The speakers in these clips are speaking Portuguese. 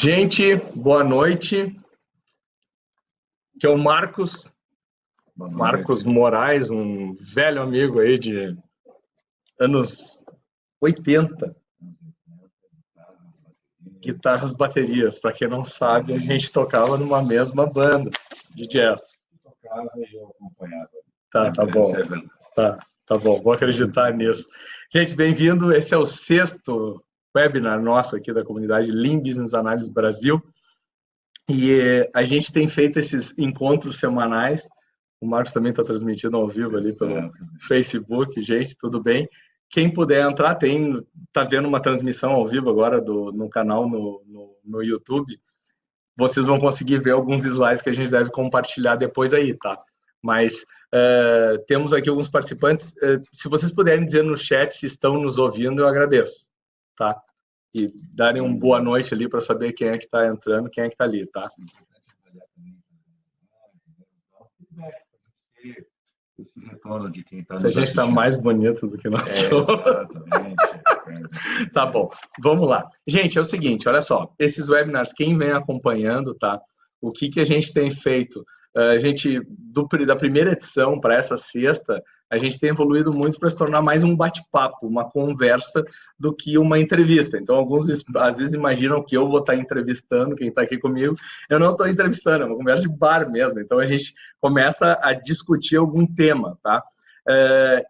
Gente, boa noite. Que é o Marcos Moraes, um velho amigo aí de anos 80. Guitarras, baterias. Para quem não sabe, a gente tocava numa mesma banda de jazz. Tocava e eu acompanhava. Tá bom. Tá bom, vou acreditar nisso. Gente, bem-vindo. Esse é o 6º webinar nosso aqui da comunidade Lean Business Analysis Brasil. E a gente tem feito esses encontros semanais. O Marcos também está transmitindo ao vivo ali pelo Facebook. Gente, tudo bem? Quem puder entrar, está vendo uma transmissão ao vivo agora no canal no YouTube. Vocês vão conseguir ver alguns slides que a gente deve compartilhar depois aí, tá? Mas temos aqui alguns participantes. Se vocês puderem dizer no chat se estão nos ouvindo, eu agradeço, tá? E darem uma boa noite ali para saber quem é que está entrando, quem é que está ali, tá? Esse retorno de quem está Se a gente está mais bonito do que nós somos. Tá bom, vamos lá. Gente, é o seguinte, olha só, esses webinars, quem vem acompanhando, tá? O que a gente tem feito? A gente, da primeira edição para essa 6ª, a gente tem evoluído muito para se tornar mais um bate-papo, uma conversa, do que uma entrevista. Então, alguns às vezes imaginam que eu vou estar entrevistando quem está aqui comigo. Eu não estou entrevistando, é uma conversa de bar mesmo. Então, a gente começa a discutir algum tema, tá?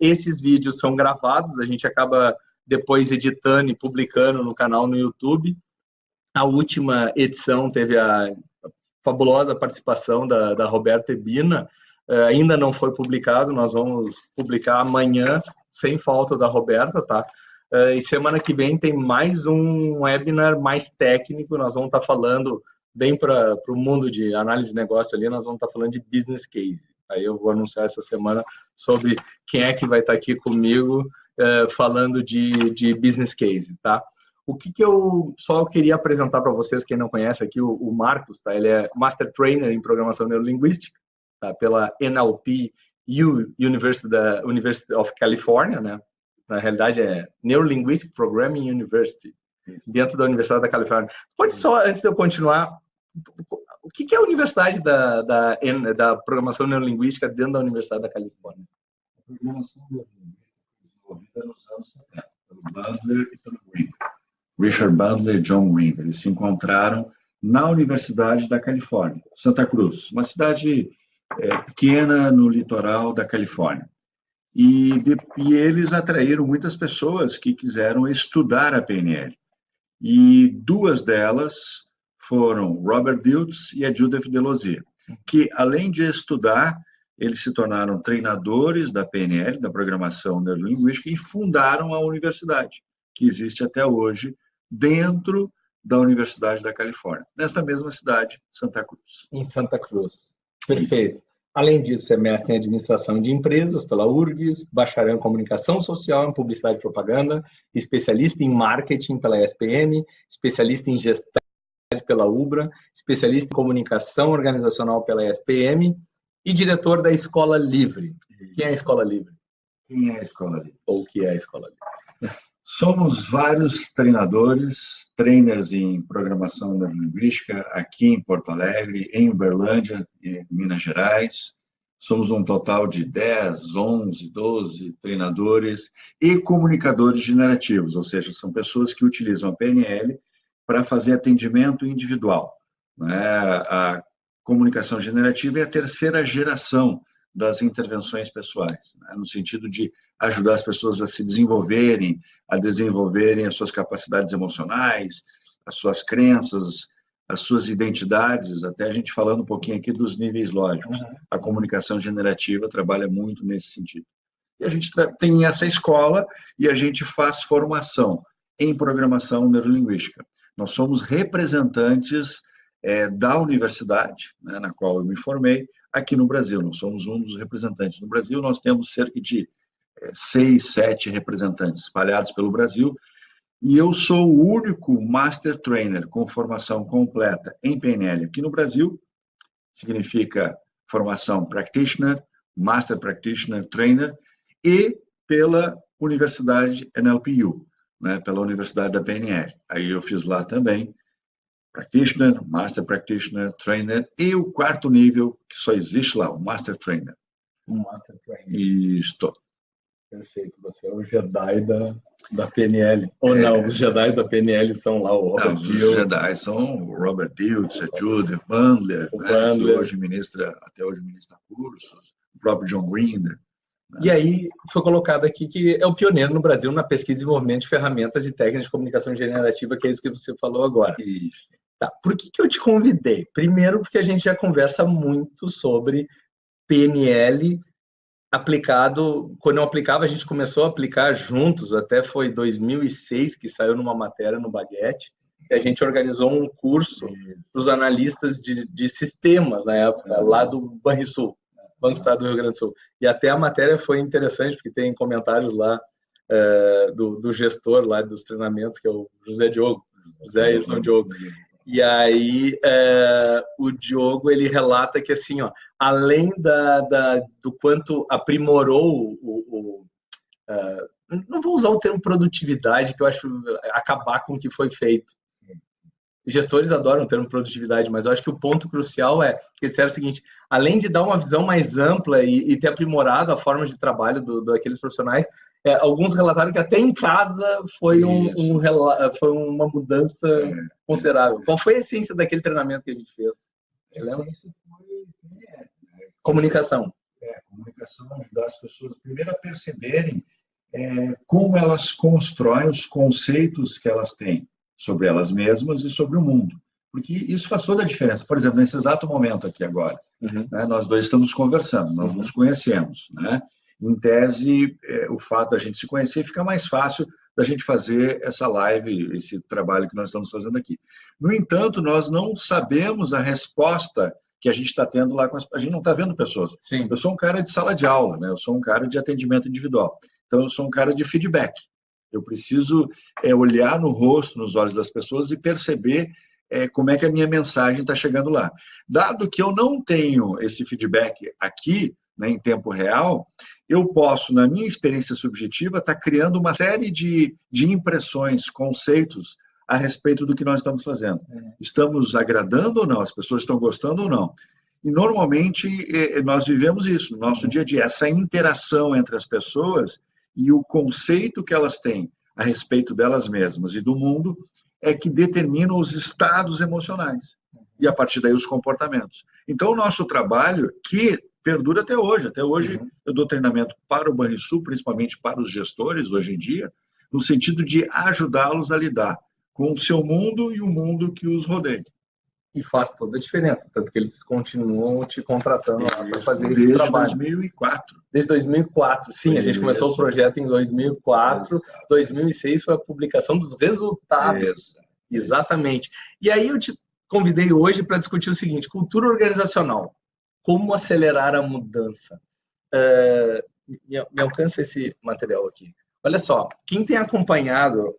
Esses vídeos são gravados, a gente acaba depois editando e publicando no canal no YouTube. A última edição teve a fabulosa participação da Roberta Ebina, ainda não foi publicado, nós vamos publicar amanhã, sem falta da Roberta, tá? E semana que vem tem mais um webinar mais técnico, nós vamos estar falando bem para o mundo de análise de negócio ali, nós vamos estar falando de business case. Aí eu vou anunciar essa semana sobre quem é que vai estar aqui comigo falando de business case, tá? O que eu só queria apresentar para vocês, quem não conhece aqui, o Marcos, tá? Ele é Master Trainer em Programação Neurolinguística, tá? Pela NLP University of California, né? Na realidade é Neurolinguistic Programming University, dentro da Universidade da Califórnia. Pode só, antes de eu continuar, o que é a Universidade da Programação Neurolinguística dentro da Universidade da Califórnia? A programação neurolinguística foi desenvolvida nos anos 70, pelo Bandler e pelo Green. Richard Bandler e John Green, eles se encontraram na Universidade da Califórnia, Santa Cruz, uma cidade pequena no litoral da Califórnia. E eles atraíram muitas pessoas que quiseram estudar a PNL. E duas delas foram Robert Dilts e a Judith Delosier, que, além de estudar, eles se tornaram treinadores da PNL, da Programação Neurolinguística, e fundaram a universidade, que existe até hoje, dentro da Universidade da Califórnia, nesta mesma cidade, Santa Cruz. Em Santa Cruz. Perfeito. Isso. Além disso, é mestre em administração de empresas pela URGS, bacharel em comunicação social, em publicidade e propaganda, especialista em marketing pela ESPM, especialista em gestão pela UBRA, especialista em comunicação organizacional pela ESPM e diretor da Escola Livre. Isso. Quem é a Escola Livre? Quem é a Escola Livre? Ou o que é a Escola Livre? Somos vários treinadores, trainers em programação neurolinguística aqui em Porto Alegre, em Uberlândia, em Minas Gerais. Somos um total de 10, 11, 12 treinadores e comunicadores generativos, ou seja, são pessoas que utilizam a PNL para fazer atendimento individual. A comunicação generativa é a terceira geração das intervenções pessoais, no sentido de ajudar as pessoas a se desenvolverem, a desenvolverem as suas capacidades emocionais, as suas crenças, as suas identidades, até a gente falando um pouquinho aqui dos níveis lógicos. A comunicação generativa trabalha muito nesse sentido. E a gente tem essa escola e a gente faz formação em programação neurolinguística. Nós somos representantes da universidade, na qual eu me formei, aqui no Brasil. Nós somos um dos representantes. No Brasil, nós temos cerca de 6, 7 representantes espalhados pelo Brasil, e eu sou o único Master Trainer com formação completa em PNL aqui no Brasil. Significa formação Practitioner, Master Practitioner, Trainer, e pela Universidade NLPU, pela Universidade da PNL. Aí eu fiz lá também Practitioner, Master Practitioner, Trainer e o quarto nível, que só existe lá, o Master Trainer. Um Master Trainer. Isto. Perfeito, você é o Jedi da PNL. Ou não, os Jedi da PNL são lá o Robert Dilts. Os Jedi são o Robert Dilts, a Judy Bandler, né, que hoje até hoje ministra cursos, o próprio John Grinder. Né? E aí foi colocado aqui que é o pioneiro no Brasil na pesquisa e desenvolvimento de ferramentas e técnicas de comunicação generativa, que é isso que você falou agora. Isso. Tá. Por que eu te convidei? Primeiro, porque a gente já conversa muito sobre PNL aplicado. Quando eu aplicava, a gente começou a aplicar juntos, até foi 2006 que saiu numa matéria no Baguete, e a gente organizou um curso para os analistas de sistemas na época, lá do Banrisul, Banco do Estado do Rio Grande do Sul. E até a matéria foi interessante, porque tem comentários lá do gestor lá dos treinamentos, que é o José Ayrton Diogo. E aí o Diogo, ele relata que assim, ó, além do quanto aprimorou não vou usar o termo produtividade, que eu acho acabar com o que foi feito. Gestores adoram o termo produtividade, mas eu acho que o ponto crucial é que eles disseram o seguinte: além de dar uma visão mais ampla e ter aprimorado a forma de trabalho daqueles profissionais, alguns relataram que até em casa foi uma mudança considerável. Qual foi a essência daquele treinamento que a gente fez? A essência foi comunicação. Comunicação, ajudar as pessoas primeiro a perceberem como elas constroem os conceitos que elas têm sobre elas mesmas e sobre o mundo. Porque isso faz toda a diferença. Por exemplo, nesse exato momento aqui agora, né, nós dois estamos conversando, nós nos conhecemos, né? Em tese, o fato da gente se conhecer fica mais fácil da gente fazer essa live, esse trabalho que nós estamos fazendo aqui. No entanto, nós não sabemos a resposta que a gente está tendo lá. A gente não está vendo pessoas. Sim. Eu sou um cara de sala de aula, né? Eu sou um cara de atendimento individual. Então, eu sou um cara de feedback. Eu preciso olhar no rosto, nos olhos das pessoas e perceber como é que a minha mensagem está chegando lá. Dado que eu não tenho esse feedback aqui, né, em tempo real, eu posso, na minha experiência subjetiva, estar criando uma série de impressões, conceitos a respeito do que nós estamos fazendo. Estamos agradando ou não? As pessoas estão gostando ou não? E, normalmente, nós vivemos isso no nosso dia a dia, essa interação entre as pessoas e o conceito que elas têm a respeito delas mesmas e do mundo é que determinam os estados emocionais e, a partir daí, os comportamentos. Então, o nosso trabalho, que perdura até hoje. Eu dou treinamento para o Banrisul, principalmente para os gestores, hoje em dia, no sentido de ajudá-los a lidar com o seu mundo e o mundo que os rodeia. E faz toda a diferença, tanto que eles continuam te contratando lá para fazer esse trabalho. Desde 2004. Desde 2004, sim, a gente começou o projeto em 2004, 2006 foi a publicação dos resultados. Exatamente. E aí eu te convidei hoje para discutir o seguinte: cultura organizacional. Como acelerar a mudança? Me alcança esse material aqui. Olha só, quem tem acompanhado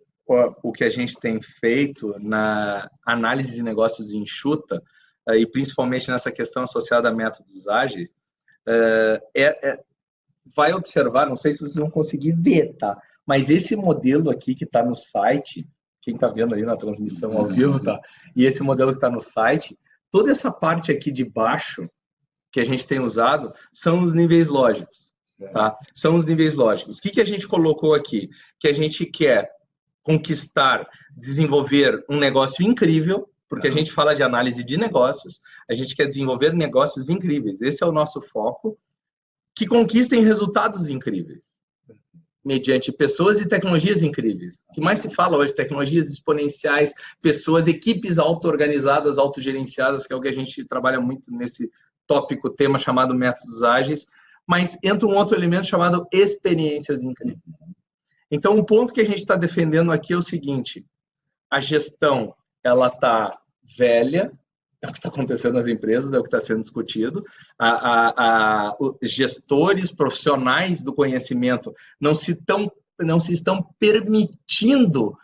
o que a gente tem feito na análise de negócios enxuta, e principalmente nessa questão associada a métodos ágeis, vai observar, não sei se vocês vão conseguir ver, tá? Mas esse modelo aqui que está no site, quem está vendo aí na transmissão ao vivo, tá? E esse modelo que está no site, toda essa parte aqui de baixo que a gente tem usado são os níveis lógicos, tá? São os níveis lógicos. O que a gente colocou aqui? Que a gente quer conquistar, desenvolver um negócio incrível, porque a gente fala de análise de negócios, a gente quer desenvolver negócios incríveis. Esse é o nosso foco, que conquistem resultados incríveis, mediante pessoas e tecnologias incríveis. O que mais se fala hoje? Tecnologias exponenciais, pessoas, equipes auto-organizadas, autogerenciadas, que é o que a gente trabalha muito nesse tópico, tema chamado métodos ágeis, mas entra um outro elemento chamado experiências incríveis. Então, o ponto que a gente está defendendo aqui é o seguinte: a gestão, ela está velha, é o que está acontecendo nas empresas, é o que está sendo discutido. Os gestores profissionais do conhecimento não se estão permitindo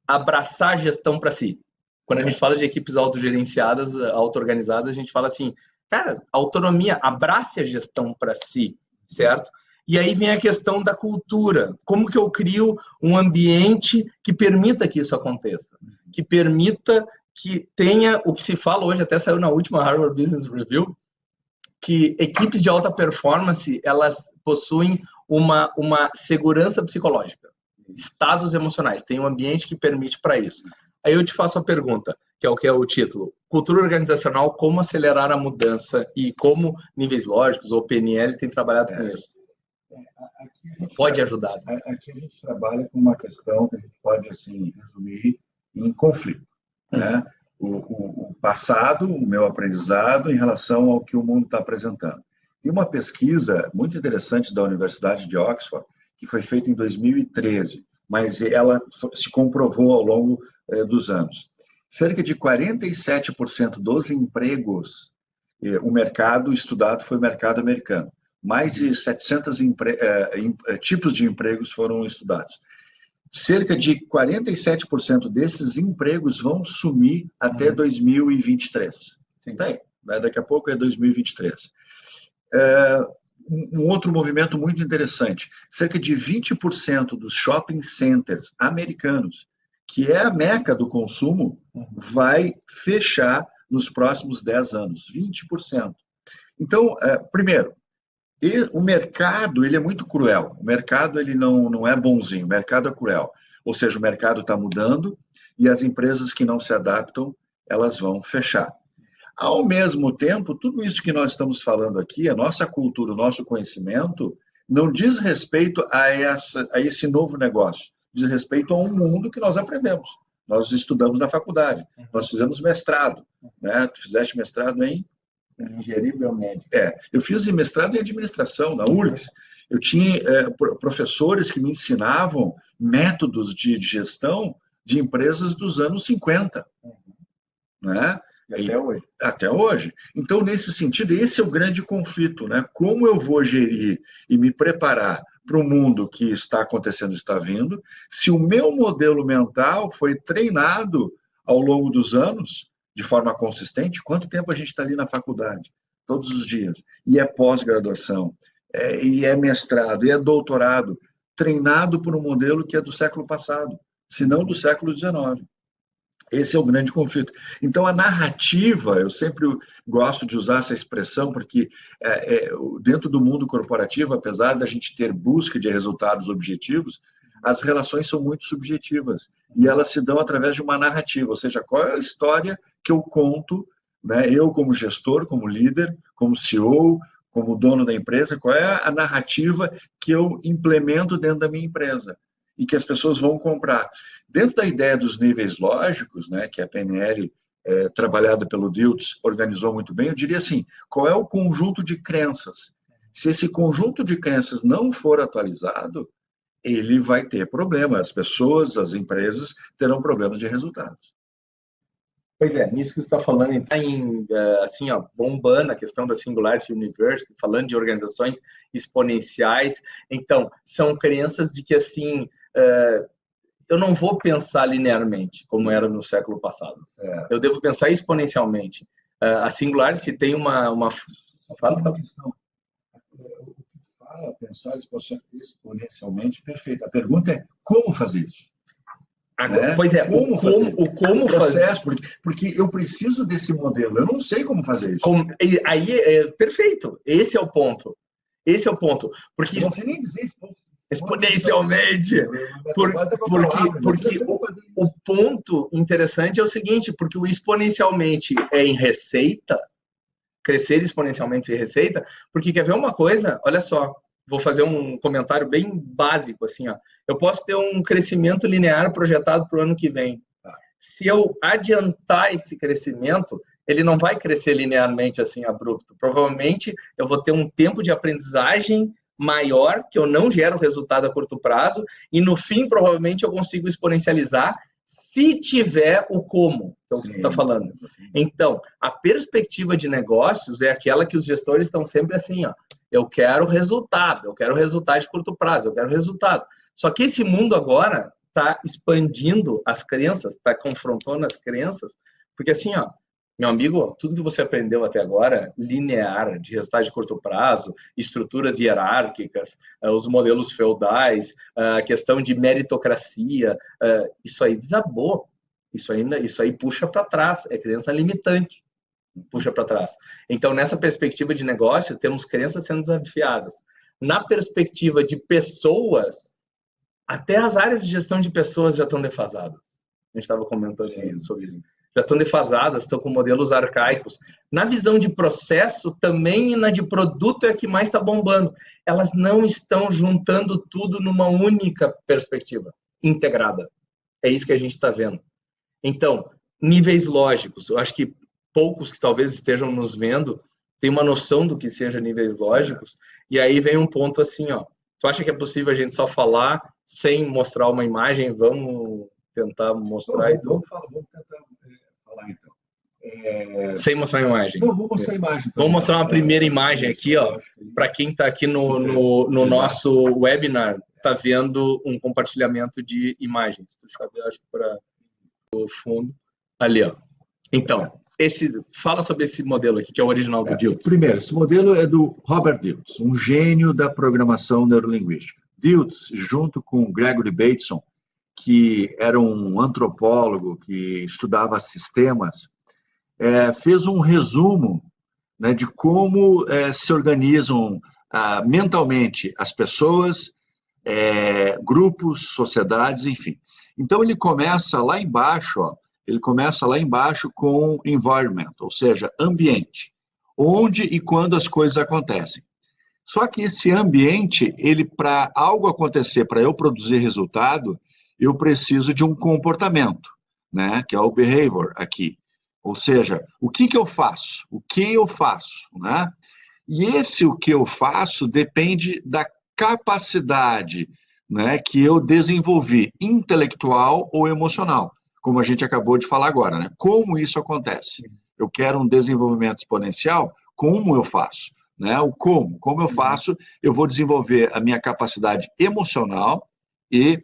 abraçar a gestão para si. Quando a gente fala de equipes autogerenciadas, auto-organizadas, a gente fala assim, cara, autonomia, abrace a gestão para si, certo? E aí vem a questão da cultura. Como que eu crio um ambiente que permita que isso aconteça? Que permita que tenha o que se fala hoje, até saiu na última Harvard Business Review, que equipes de alta performance, elas possuem uma segurança psicológica, estados emocionais, tem um ambiente que permite para isso. Aí eu te faço a pergunta, que é o título, cultura organizacional, como acelerar a mudança e como níveis lógicos ou PNL tem trabalhado com isso? Pode ajudar. Aqui a gente trabalha com uma questão que a gente pode assim, resumir em conflito, né? O passado, o meu aprendizado em relação ao que o mundo está apresentando. E uma pesquisa muito interessante da Universidade de Oxford, que foi feita em 2013, mas ela se comprovou ao longo dos anos. Cerca de 47% dos empregos, o mercado estudado foi o mercado americano. Mais de 700 tipos de empregos foram estudados. Cerca de 47% desses empregos vão sumir até 2023. Sim. Bem, daqui a pouco é 2023. Um outro movimento muito interessante. Cerca de 20% dos shopping centers americanos, que é a meca do consumo, vai fechar nos próximos 10 anos. 20%. Então, primeiro, o mercado ele é muito cruel. O mercado ele não é bonzinho, o mercado é cruel. Ou seja, o mercado está mudando e as empresas que não se adaptam, elas vão fechar. Ao mesmo tempo, tudo isso que nós estamos falando aqui, a nossa cultura, o nosso conhecimento, não diz respeito a esse novo negócio. Diz respeito a um mundo que nós aprendemos. Nós estudamos na faculdade, nós fizemos mestrado. Né? Tu fizeste mestrado em engenharia biomédica. Eu fiz mestrado em administração na URGS. Eu tinha professores que me ensinavam métodos de gestão de empresas dos anos 50. Né? Até hoje. Até hoje. Então, nesse sentido, esse é o grande conflito. Né? Como eu vou gerir e me preparar para o mundo que está acontecendo, está vindo, se o meu modelo mental foi treinado ao longo dos anos, de forma consistente, quanto tempo a gente está ali na faculdade? Todos os dias. E é pós-graduação, e é mestrado, e é doutorado, treinado por um modelo que é do século passado, se não do século XIX. Esse é o grande conflito. Então, a narrativa, eu sempre gosto de usar essa expressão, porque dentro do mundo corporativo, apesar da gente ter busca de resultados objetivos, as relações são muito subjetivas e elas se dão através de uma narrativa, ou seja, qual é a história que eu conto, né, eu como gestor, como líder, como CEO, como dono da empresa, qual é a narrativa que eu implemento dentro da minha empresa e que as pessoas vão comprar. Dentro da ideia dos níveis lógicos, né, que a PNL, trabalhada pelo Dilts, organizou muito bem, eu diria assim, qual é o conjunto de crenças? Se esse conjunto de crenças não for atualizado, ele vai ter problema. As pessoas, as empresas terão problemas de resultados. Pois é, nisso que você está falando, está assim, bombando a questão da Singularity University, falando de organizações exponenciais. Então, são crenças de que, assim, eu não vou pensar linearmente, como era no século passado. Eu devo pensar exponencialmente. A Singularity tem uma... Fala. Pensar exponencialmente, perfeito. A pergunta é como fazer isso? Pois é, como processo, porque eu preciso desse modelo, eu não sei como fazer isso. Aí perfeito, esse é o ponto. Porque não sei nem dizer exponencialmente. Porque o ponto interessante é o seguinte, porque o exponencialmente é em receita, crescer exponencialmente em receita, porque quer ver uma coisa? Olha só, vou fazer um comentário bem básico, assim, eu posso ter um crescimento linear projetado para o ano que vem. Se eu adiantar esse crescimento, ele não vai crescer linearmente, assim, abrupto. Provavelmente, eu vou ter um tempo de aprendizagem maior, que eu não gero resultado a curto prazo, e no fim, provavelmente, eu consigo exponencializar se tiver o como, que é o que você está falando. Então, a perspectiva de negócios é aquela que os gestores estão sempre assim, eu quero resultado de curto prazo, eu quero resultado. Só que esse mundo agora está expandindo as crenças, está confrontando as crenças, porque assim, meu amigo, tudo que você aprendeu até agora, linear, de resultado de curto prazo, estruturas hierárquicas, os modelos feudais, a questão de meritocracia, isso aí desabou. Isso aí puxa para trás, é crença limitante, puxa para trás. Então, nessa perspectiva de negócio, temos crenças sendo desafiadas. Na perspectiva de pessoas, até as áreas de gestão de pessoas já estão defasadas. A gente estava comentando sobre isso. Já estão defasadas, estão com modelos arcaicos. Na visão de processo, também, e na de produto é a que mais está bombando. Elas não estão juntando tudo numa única perspectiva integrada. É isso que a gente está vendo. Então, níveis lógicos. Eu acho que poucos que talvez estejam nos vendo têm uma noção do que seja níveis lógicos. E aí vem um ponto assim, ó. Tu acha que é possível a gente só falar sem mostrar uma imagem? Vamos tentar mostrar. Vamos tentar falar, então. Sem mostrar a imagem. Não, vou mostrar a imagem. Vamos mostrar uma primeira imagem aqui, ó. Para quem está aqui no nosso webinar, está vendo um compartilhamento de imagens. Deixa eu ver, acho que para o fundo. Ali, ó. Então, fala sobre esse modelo aqui, que é o original do Dilts. Primeiro, esse modelo é do Robert Dilts, um gênio da programação neurolinguística. Dilts, junto com Gregory Bateson, que era um antropólogo que estudava sistemas, fez um resumo, né, de como se organizam mentalmente as pessoas, grupos, sociedades, enfim. Então, ele começa lá embaixo, ó, com environment, ou seja, ambiente, onde e quando as coisas acontecem. Só que esse ambiente, para algo acontecer, para eu produzir resultado, eu preciso de um comportamento, né, que é o behavior aqui. Ou seja, o que eu faço? O que eu faço, né? E o que eu faço depende da capacidade, né, que eu desenvolvi, intelectual ou emocional, como a gente acabou de falar agora, né? Como isso acontece? Eu quero um desenvolvimento exponencial, como eu faço? Né? O como eu faço, eu vou desenvolver a minha capacidade emocional e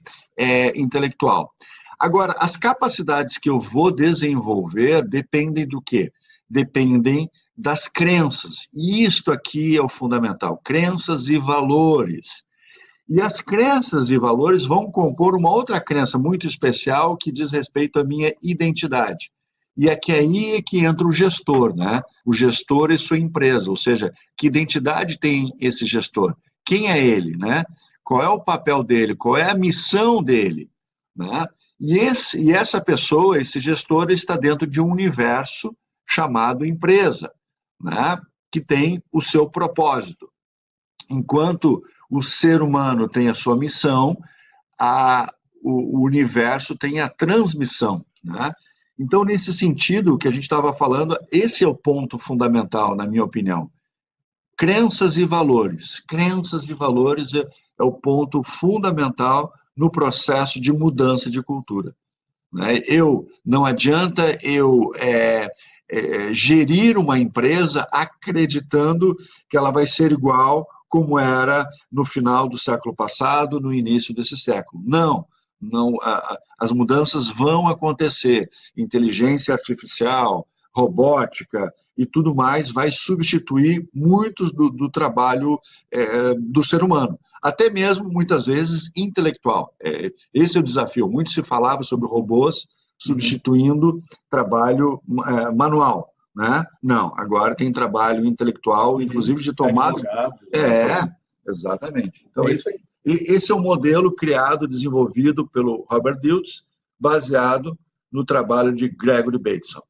intelectual. Agora, as capacidades que eu vou desenvolver dependem do quê? Dependem das crenças. E isto aqui é o fundamental, crenças e valores. E as crenças e valores vão compor uma outra crença muito especial que diz respeito à minha identidade. E é aí que entra o gestor, né? O gestor e sua empresa, ou seja, que identidade tem esse gestor? Quem é ele, né? Qual é o papel dele? Qual é a missão dele? Né? E essa pessoa, esse gestor, está dentro de um universo chamado empresa, né? Que tem o seu propósito. Enquanto o ser humano tem a sua missão, o universo tem a transmissão, né? Então, nesse sentido que a gente estava falando, esse é o ponto fundamental, na minha opinião. Crenças e valores. Crenças e valores é o ponto fundamental no processo de mudança de cultura. Né? Não adianta eu gerir uma empresa acreditando que ela vai ser igual como era no final do século passado, no início desse século. Não, as mudanças vão acontecer. Inteligência artificial, robótica e tudo mais vai substituir muitos do trabalho do ser humano. Até mesmo, muitas vezes, intelectual. Esse é o desafio. Muito se falava sobre robôs substituindo trabalho manual. Né? Não, agora tem trabalho intelectual, inclusive de tomada. Exatamente. Então, esse é um modelo criado, desenvolvido pelo Robert Dilts, baseado no trabalho de Gregory Bateson.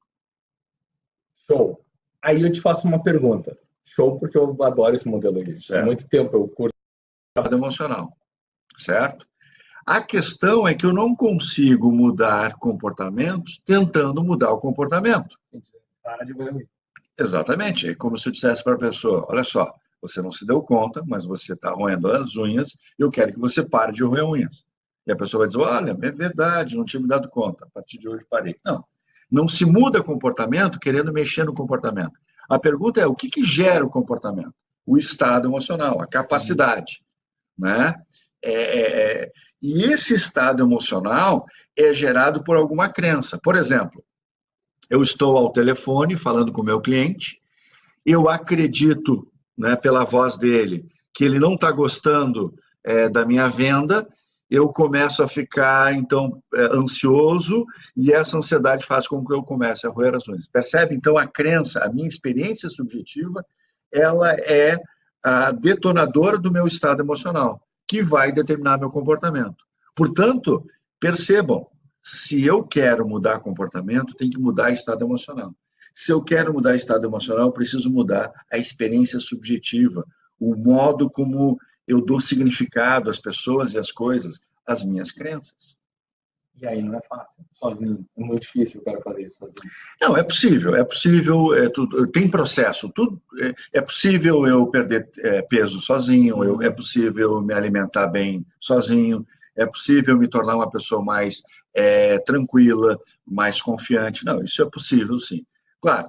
Show. Aí eu te faço uma pergunta. Show, porque eu adoro esse modelo aí. Há muito tempo eu curto. Emocional, certo? A questão é que eu não consigo mudar comportamentos tentando mudar o comportamento. Para de ver. Exatamente. É como se eu dissesse para a pessoa, olha só, você não se deu conta, mas você está roendo as unhas, eu quero que você pare de roer unhas. E a pessoa vai dizer, olha, é verdade, não tinha me dado conta, a partir de hoje parei. Não se muda comportamento querendo mexer no comportamento. A pergunta é, o que gera o comportamento? O estado emocional, a capacidade. Né? E esse estado emocional é gerado por alguma crença. Por exemplo, eu estou ao telefone falando com o meu cliente, eu acredito, né, pela voz dele, que ele não está gostando da minha venda, eu começo a ficar, então, ansioso, e essa ansiedade faz com que eu comece a roer as unhas. Percebe? Então, a crença, a minha experiência subjetiva, ela é a detonadora do meu estado emocional, que vai determinar meu comportamento. Portanto, percebam, se eu quero mudar comportamento, tem que mudar estado emocional. Se eu quero mudar estado emocional, eu preciso mudar a experiência subjetiva, o modo como eu dou significado às pessoas e às coisas, às minhas crenças. E aí não é fácil, sozinho. É muito difícil o cara fazer isso sozinho. Não, é possível, tem processo. É possível eu perder peso sozinho, é possível me alimentar bem sozinho, é possível me tornar uma pessoa mais tranquila, mais confiante. Não, isso é possível, sim. Claro,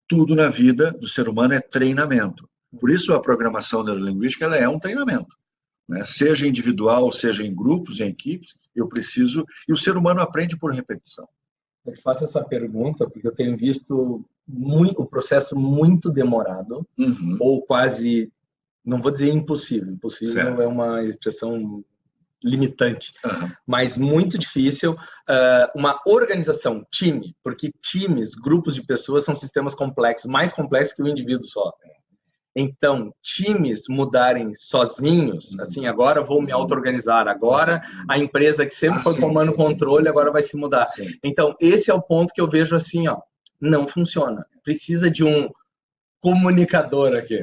tudo na vida do ser humano é treinamento. Por isso a programação neurolinguística ela é um treinamento. Né? Seja individual, seja em grupos, em equipes, eu preciso... E o ser humano aprende por repetição. Eu te faço essa pergunta porque eu tenho visto o processo muito demorado, ou quase, não vou dizer impossível, impossível é uma expressão limitante, mas muito difícil, uma organização, time, porque times, grupos de pessoas são sistemas complexos, mais complexos que o indivíduo só. Então, times mudarem sozinhos, assim, agora vou me auto-organizar, agora a empresa que sempre foi tomando controle, agora vai se mudar. Então, esse é o ponto que eu vejo assim, ó, não funciona. Precisa de um comunicador aqui.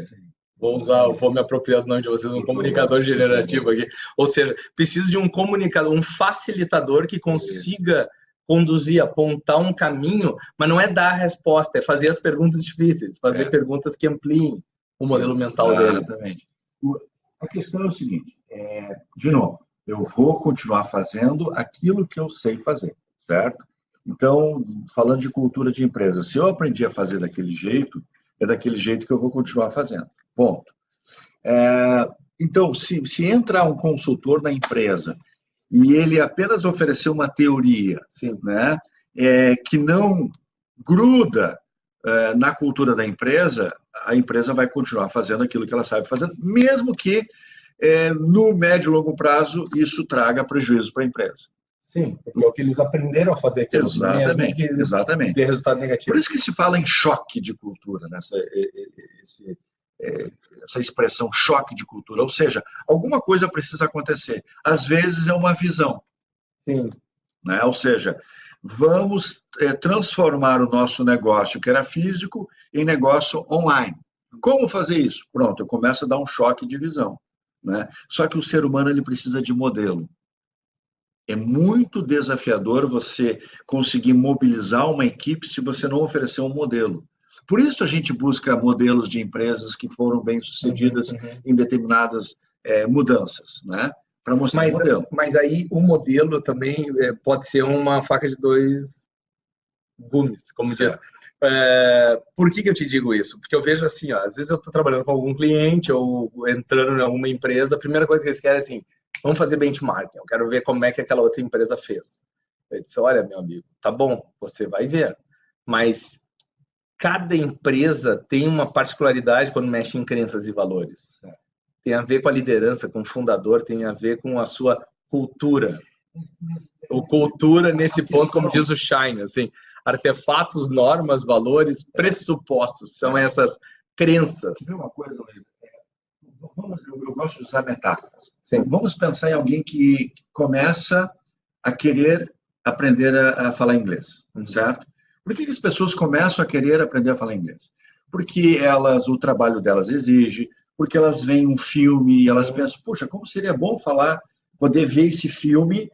Vou me apropriar do nome de vocês, um comunicador generativo aqui. Ou seja, precisa de um comunicador, um facilitador que consiga conduzir, apontar um caminho, mas não é dar a resposta, é fazer as perguntas difíceis, fazer perguntas que ampliem o modelo mental dele. Exatamente. A questão é o seguinte, de novo, eu vou continuar fazendo aquilo que eu sei fazer, certo? Então, falando de cultura de empresa, se eu aprendi a fazer daquele jeito, é daquele jeito que eu vou continuar fazendo. Ponto. Então, se entra um consultor na empresa e ele apenas oferecer uma teoria, né, que não gruda na cultura da empresa, a empresa vai continuar fazendo aquilo que ela sabe fazer, mesmo que no médio e longo prazo isso traga prejuízo para a empresa. Sim, porque é o que eles aprenderam a fazer aquilo. Exatamente, exatamente. Ter resultado negativo. Por isso que se fala em choque de cultura, né? Essa expressão choque de cultura, ou seja, alguma coisa precisa acontecer. Às vezes é uma visão. Sim. Né? Ou seja, vamos transformar o nosso negócio, que era físico, em negócio online. Como fazer isso? Pronto, eu começo a dar um choque de visão. Né? Só que o ser humano ele precisa de modelo. É muito desafiador você conseguir mobilizar uma equipe se você não oferecer um modelo. Por isso a gente busca modelos de empresas que foram bem-sucedidas em determinadas mudanças, né? Para mostrar o modelo. Mas aí o modelo também pode ser uma faca de dois gumes, como diz. Por que eu te digo isso? Porque eu vejo assim, ó, às vezes eu estou trabalhando com algum cliente ou entrando em alguma empresa, a primeira coisa que eles querem é assim, vamos fazer benchmarking, eu quero ver como é que aquela outra empresa fez. Eu disse, olha, meu amigo, tá bom, você vai ver, mas cada empresa tem uma particularidade quando mexe em crenças e valores. Tem a ver com a liderança, com o fundador, tem a ver com a sua cultura. Ou cultura, nesse ponto, como diz o Shine, assim, artefatos, normas, valores, pressupostos, são essas crenças. Quer ver uma coisa, Luiz? Eu gosto de usar metáforas. Sim. Vamos pensar em alguém que começa a querer aprender a falar inglês, certo? Por que as pessoas começam a querer aprender a falar inglês? Porque o trabalho delas exige, porque elas veem um filme e elas pensam, puxa, como seria bom poder ver esse filme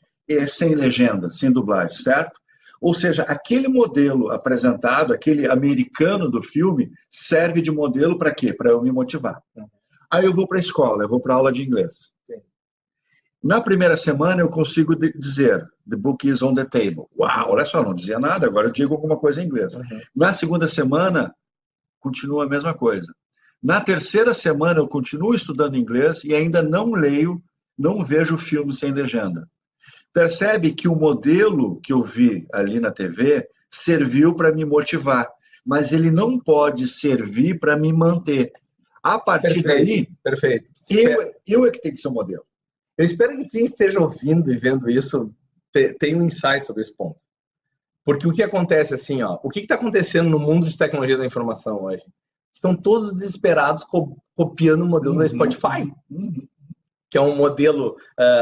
sem legenda, sem dublagem, certo? Ou seja, aquele modelo apresentado, aquele americano do filme, serve de modelo para quê? Para eu me motivar. Aí eu vou para a escola, eu vou para a aula de inglês. Sim. Na primeira semana eu consigo dizer, the book is on the table. Uau, olha só, não dizia nada, agora eu digo alguma coisa em inglês. Na segunda semana, continua a mesma coisa. Na terceira semana eu continuo estudando inglês e ainda não vejo filme sem legenda. Percebe que o modelo que eu vi ali na TV serviu para me motivar, mas ele não pode servir para me manter. A partir daí, perfeito. Eu é que tenho que ser o modelo. Eu espero que quem esteja ouvindo e vendo isso tenha um insight sobre esse ponto. Porque o que acontece assim, ó, o que está acontecendo no mundo de tecnologia da informação hoje? Estão todos desesperados copiando o modelo da Spotify. Que é um modelo,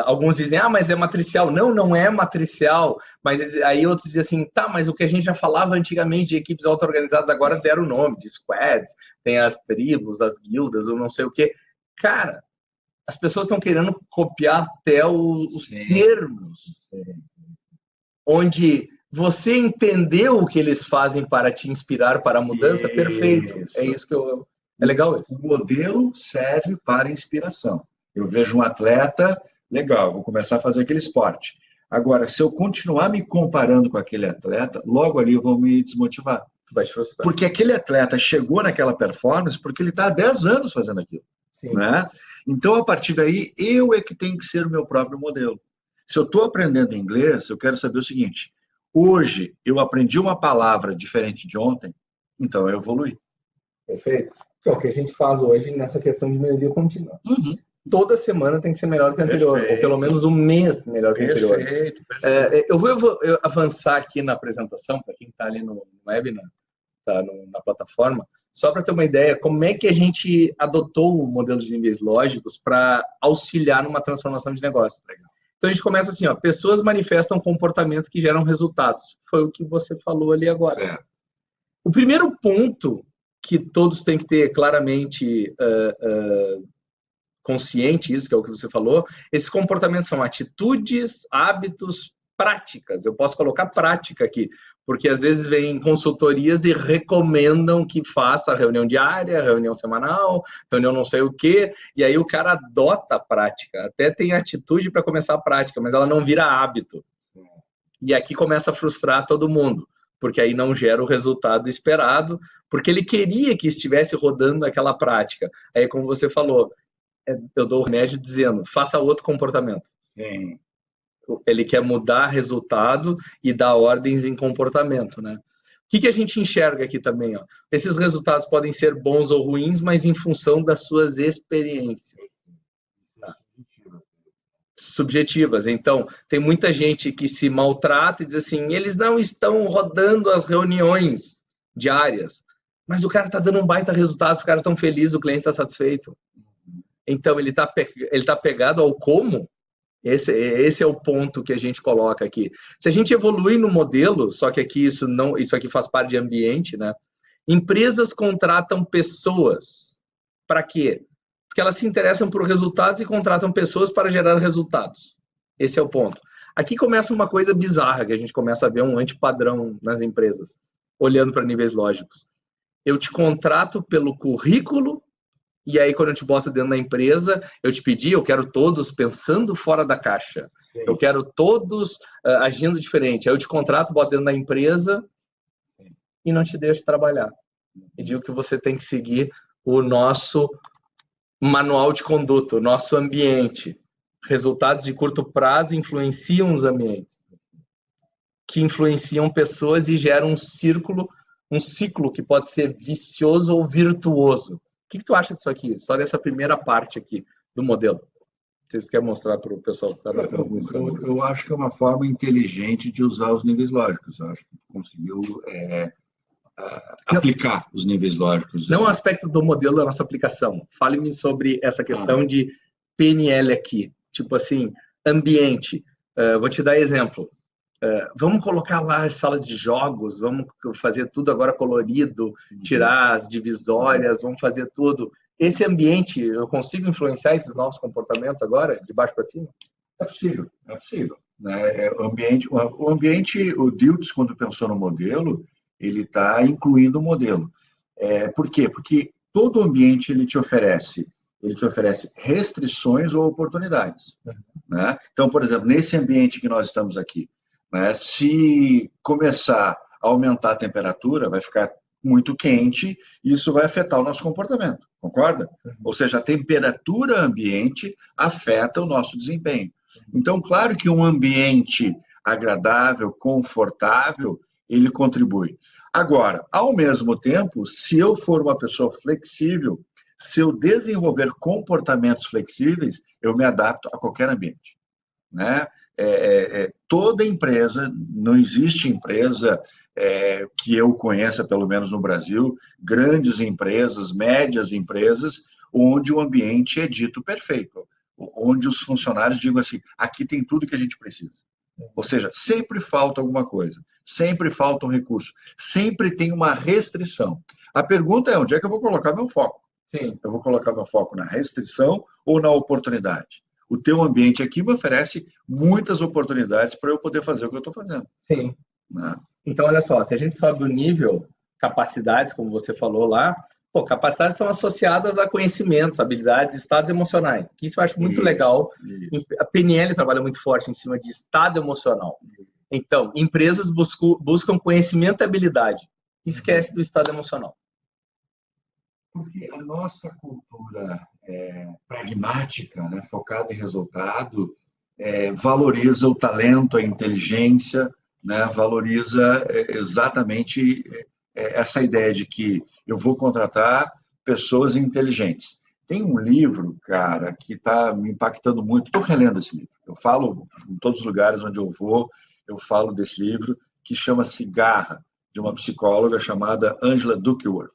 alguns dizem, mas é matricial. Não, não é matricial. Mas aí outros dizem assim, tá, mas o que a gente já falava antigamente de equipes auto-organizadas, agora deram o nome de squads, tem as tribos, as guildas, ou não sei o quê. Cara, as pessoas estão querendo copiar até os termos. Onde você entendeu o que eles fazem para te inspirar para a mudança, perfeito. É isso que eu... É legal isso. O modelo serve para inspiração. Eu vejo um atleta, legal, vou começar a fazer aquele esporte. Agora, se eu continuar me comparando com aquele atleta, logo ali eu vou me desmotivar. Tu vai te frustrar. Porque aquele atleta chegou naquela performance porque ele está há 10 anos fazendo aquilo. Sim. Né? Então, a partir daí, eu é que tenho que ser o meu próprio modelo. Se eu estou aprendendo inglês, eu quero saber o seguinte, hoje eu aprendi uma palavra diferente de ontem, então eu evolui. Perfeito. É o que a gente faz hoje nessa questão de melhoria contínua. Toda semana tem que ser melhor que a anterior, ou pelo menos um mês melhor que a anterior. Perfeito. Eu vou avançar aqui na apresentação, para quem está ali no webinar, tá na plataforma, só para ter uma ideia, como é que a gente adotou o modelo de níveis lógicos para auxiliar numa transformação de negócio. Então a gente começa assim, pessoas manifestam comportamentos que geram resultados. Foi o que você falou ali agora. Certo. O primeiro ponto que todos têm que ter claramente consciente, isso que é o que você falou, esses comportamentos são atitudes, hábitos, práticas. Eu posso colocar prática aqui, porque às vezes vem consultorias e recomendam que faça reunião diária, reunião semanal, reunião não sei o quê, e aí o cara adota a prática, até tem atitude para começar a prática, mas ela não vira hábito. E aqui começa a frustrar todo mundo, porque aí não gera o resultado esperado, porque ele queria que estivesse rodando aquela prática. Aí, como você falou, eu dou o remédio dizendo, faça outro comportamento. Sim. Ele quer mudar resultado e dar ordens em comportamento, né? O que a gente enxerga aqui também? Esses resultados podem ser bons ou ruins, mas em função das suas experiências. Subjetivas. Então, tem muita gente que se maltrata e diz assim, eles não estão rodando as reuniões diárias, mas o cara está dando um baita resultado, os caras estão felizes, o cliente está satisfeito. Então, ele tá pegado ao como. Esse é o ponto que a gente coloca aqui. Se a gente evoluir no modelo, só que aqui isso aqui faz parte de ambiente, né? Empresas contratam pessoas. Para quê? Porque elas se interessam por resultados e contratam pessoas para gerar resultados. Esse é o ponto. Aqui começa uma coisa bizarra, que a gente começa a ver um antipadrão nas empresas, olhando para níveis lógicos. Eu te contrato pelo currículo, e aí, quando eu te boto dentro da empresa, eu te pedi, eu quero todos pensando fora da caixa. Sim. Eu quero todos agindo diferente. Aí eu te contrato, boto dentro da empresa e não te deixo trabalhar. E digo que você tem que seguir o nosso manual de conduta, o nosso ambiente. Resultados de curto prazo influenciam os ambientes, que influenciam pessoas e geram um ciclo que pode ser vicioso ou virtuoso. O que tu acha disso aqui? Só dessa primeira parte aqui do modelo. Vocês querem mostrar para o pessoal que está na transmissão? Eu acho que é uma forma inteligente de usar os níveis lógicos. Eu acho que conseguiu aplicar os níveis lógicos. Não o aspecto do modelo da nossa aplicação. Fale-me sobre essa questão de PNL aqui. Tipo assim, ambiente. Vou te dar exemplo. Vamos colocar lá as salas de jogos, vamos fazer tudo agora colorido, tirar as divisórias, vamos fazer tudo. Esse ambiente, eu consigo influenciar esses novos comportamentos agora, de baixo para cima? É possível, é possível. O ambiente, o Diltz, quando pensou no modelo, ele está incluindo o modelo. Por quê? Porque todo ambiente ele te oferece restrições ou oportunidades. Né? Então, por exemplo, nesse ambiente que nós estamos aqui, né, se começar a aumentar a temperatura, vai ficar muito quente, e isso vai afetar o nosso comportamento, concorda? Ou seja, a temperatura ambiente afeta o nosso desempenho. Então, claro que um ambiente agradável, confortável, ele contribui. Agora, ao mesmo tempo, se eu for uma pessoa flexível, Se eu desenvolver comportamentos flexíveis, eu me adapto a qualquer ambiente, né? Toda empresa, não existe empresa que eu conheça, pelo menos no Brasil, grandes empresas, médias empresas, onde o ambiente é dito perfeito, onde os funcionários digam assim, aqui tem tudo que a gente precisa. Ou seja, sempre falta alguma coisa, sempre falta um recurso, sempre tem uma restrição. A pergunta é, onde é que eu vou colocar meu foco? Sim. Eu vou colocar meu foco na restrição ou na oportunidade? O teu ambiente aqui me oferece muitas oportunidades para eu poder fazer o que eu estou fazendo. Sim. Né? Então, olha só, se a gente sobe o nível, capacidades, como você falou lá, capacidades estão associadas a conhecimentos, habilidades, estados emocionais. Que isso eu acho muito legal. Isso. A PNL trabalha muito forte em cima de estado emocional. Então, empresas buscam conhecimento e habilidade. Esquece do estado emocional. Porque a nossa cultura pragmática, né, focada em resultado, valoriza o talento, a inteligência, né, valoriza exatamente essa ideia de que eu vou contratar pessoas inteligentes. Tem um livro, cara, que está me impactando muito. Estou relendo esse livro. Eu falo em todos os lugares onde eu vou, eu falo desse livro, que chama-se Garra, de uma psicóloga chamada Angela Duckworth.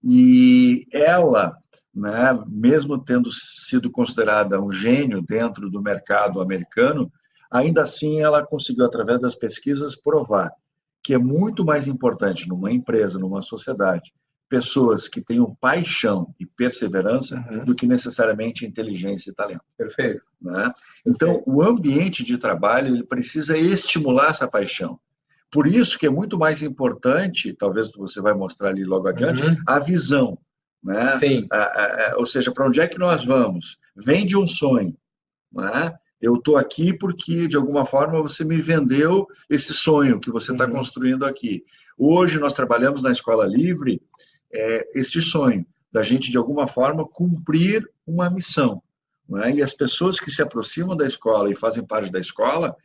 E ela, né, mesmo tendo sido considerada um gênio dentro do mercado americano, ainda assim ela conseguiu, através das pesquisas, provar que é muito mais importante numa empresa, numa sociedade, pessoas que tenham paixão e perseverança do que necessariamente inteligência e talento. Perfeito. Né? Então, o ambiente de trabalho ele precisa estimular essa paixão. Por isso que é muito mais importante, talvez você vai mostrar ali logo adiante, a visão. Né? Sim. Ou seja, para onde é que nós vamos? Vem de um sonho. Né? Eu estou aqui porque, de alguma forma, você me vendeu esse sonho que você está construindo aqui. Hoje, nós trabalhamos na Escola Livre esse sonho, da gente, de alguma forma, cumprir uma missão. Né? E as pessoas que se aproximam da escola e fazem parte da escola,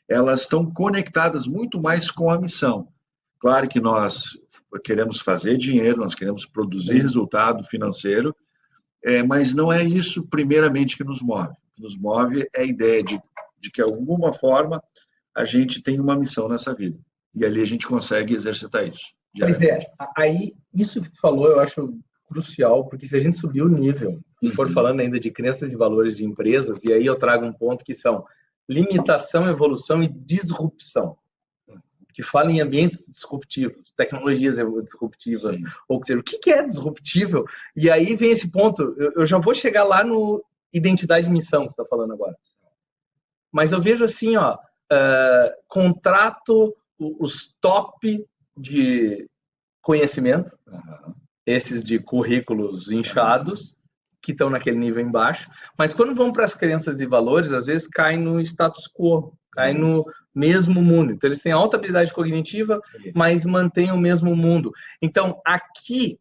elas estão conectadas muito mais com a missão. Claro que nós queremos fazer dinheiro, nós queremos produzir resultado financeiro, mas não é isso, primeiramente, que nos move. O que nos move é a ideia de que, de alguma forma, a gente tem uma missão nessa vida. E ali a gente consegue exercitar isso. Pois aí, isso que tu falou, eu acho crucial, porque se a gente subir o nível e for falando ainda de crenças e valores de empresas, e aí eu trago um ponto que são limitação, evolução e disrupção, que fala em ambientes disruptivos, tecnologias disruptivas, ou seja, o que é disruptível? E aí vem esse ponto, eu já vou chegar lá no identidade e missão que você está falando agora. Mas eu vejo assim, contrato os top de conhecimento, esses de currículos inchados, que estão naquele nível embaixo, mas quando vão para as crenças e valores, às vezes caem no status quo, caem no mesmo mundo. Então, eles têm alta habilidade cognitiva, mas mantêm o mesmo mundo. Então, aqui,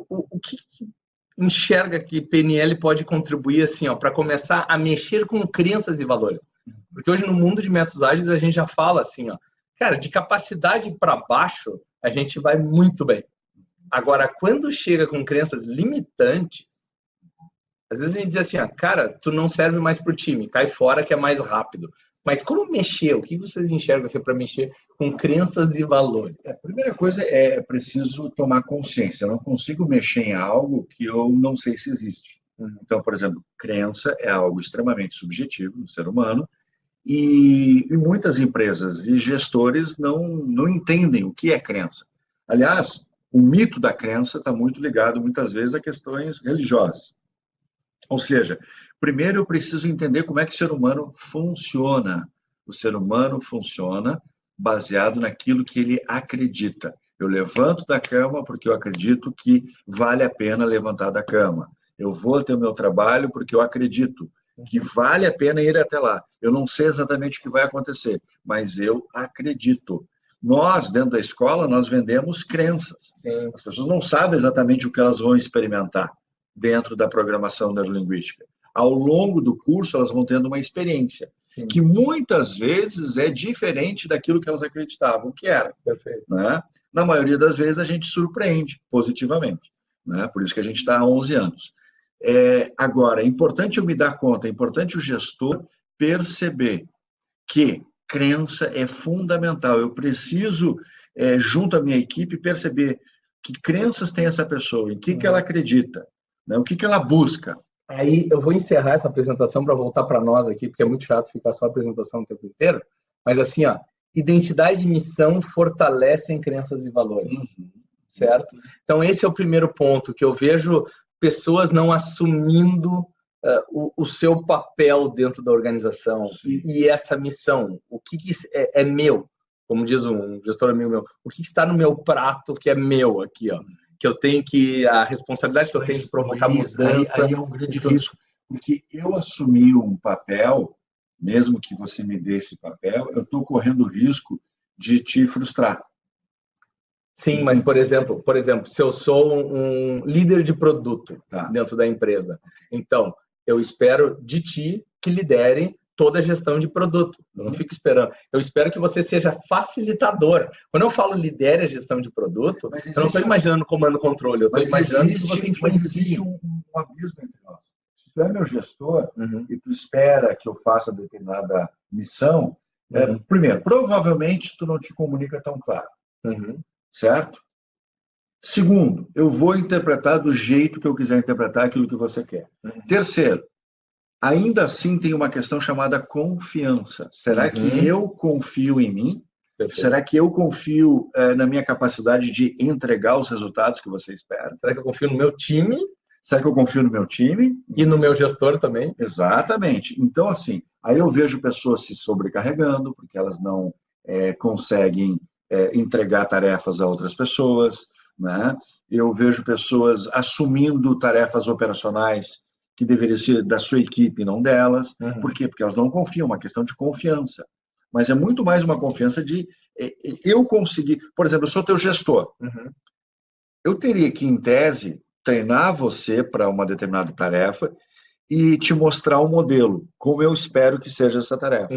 o que enxerga que PNL pode contribuir assim, para começar a mexer com crenças e valores? Porque hoje, no mundo de métodos ágeis, a gente já fala assim, cara, de capacidade para baixo, a gente vai muito bem. Agora, quando chega com crenças limitantes, às vezes a gente diz assim, cara, tu não serve mais pro time, cai fora que é mais rápido. Mas como mexer? O que vocês enxergam para mexer com crenças e valores? A primeira coisa é preciso tomar consciência. Eu não consigo mexer em algo que eu não sei se existe. Então, por exemplo, crença é algo extremamente subjetivo no ser humano e muitas empresas e gestores não entendem o que é crença. Aliás, o mito da crença está muito ligado, muitas vezes, a questões religiosas. Ou seja, primeiro eu preciso entender como é que o ser humano funciona. O ser humano funciona baseado naquilo que ele acredita. Eu levanto da cama porque eu acredito que vale a pena levantar da cama. Eu vou até o meu trabalho porque eu acredito que vale a pena ir até lá. Eu não sei exatamente o que vai acontecer, mas eu acredito. Nós, dentro da escola, nós vendemos crenças. Sim. As pessoas não sabem exatamente o que elas vão experimentar dentro da programação neurolinguística. Ao longo do curso, elas vão tendo uma experiência que muitas vezes é diferente daquilo que elas acreditavam que era. Perfeito. Né? Na maioria das vezes, a gente surpreende positivamente. né? Por isso que a gente está há 11 anos. Agora, é importante eu me dar conta, é importante o gestor perceber que crença é fundamental. Eu preciso, junto à minha equipe, perceber que crenças tem essa pessoa, em que ela acredita, né? O que ela busca. Aí eu vou encerrar essa apresentação para voltar para nós aqui, porque é muito chato ficar só a apresentação o tempo inteiro. Mas assim, ó, identidade e missão fortalecem crenças e valores, certo? Então esse é o primeiro ponto que eu vejo pessoas não assumindo o seu papel dentro da organização e essa missão. O que é meu? Como diz um gestor amigo meu, o que está no meu prato que é meu aqui, ó? Que eu tenho a responsabilidade que eu tenho de provocar mudança. Aí é um grande risco, porque eu assumi um papel, mesmo que você me dê esse papel, eu estou correndo o risco de te frustrar. Sim, mas, por exemplo, se eu sou um líder de produto dentro da empresa, então, eu espero de ti que lidere toda a gestão de produto. Eu não fico esperando. Eu espero que você seja facilitador. Quando eu falo lidere a gestão de produto, eu não estou imaginando comando e controle. Eu estou imaginando que você influencia. Existe um abismo entre nós. Se tu é meu gestor e tu espera que eu faça determinada missão, primeiro, provavelmente tu não te comunica tão claro. Certo? Segundo, eu vou interpretar do jeito que eu quiser interpretar aquilo que você quer. Terceiro, ainda assim tem uma questão chamada confiança. Será que eu confio em mim? Perfeito. Será que eu confio na minha capacidade de entregar os resultados que você espera? Será que eu confio no meu time? Será que eu confio no meu time? E no meu gestor também? Exatamente. Então, assim, aí eu vejo pessoas se sobrecarregando, porque elas não conseguem entregar tarefas a outras pessoas, né? Eu vejo pessoas assumindo tarefas operacionais que deveriam ser da sua equipe, não delas. Por quê? Porque elas não confiam, uma questão de confiança. Mas é muito mais uma confiança de eu conseguir... Por exemplo, eu sou teu gestor. Eu teria que, em tese, treinar você para uma determinada tarefa e te mostrar um modelo, como eu espero que seja essa tarefa,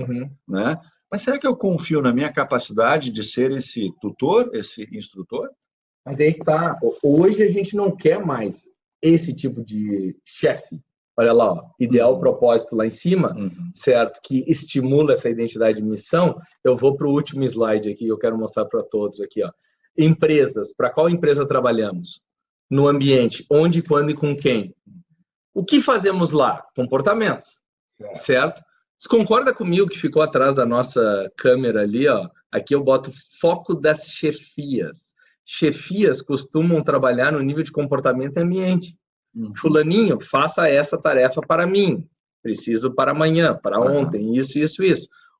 né? Mas será que eu confio na minha capacidade de ser esse tutor, esse instrutor? Mas aí que tá. Hoje a gente não quer mais esse tipo de chefe. Olha lá, ó, ideal propósito lá em cima, certo? Que estimula essa identidade de missão. Eu vou para o último slide aqui, eu quero mostrar para todos aqui, ó. Empresas. Para qual empresa trabalhamos? No ambiente. Onde, quando e com quem? O que fazemos lá? Comportamentos. Certo? Você concorda comigo que ficou atrás da nossa câmera ali, ó? Aqui eu boto foco das chefias. Chefias costumam trabalhar no nível de comportamento e ambiente. Fulaninho, faça essa tarefa para mim. Preciso para amanhã, para ontem, isso.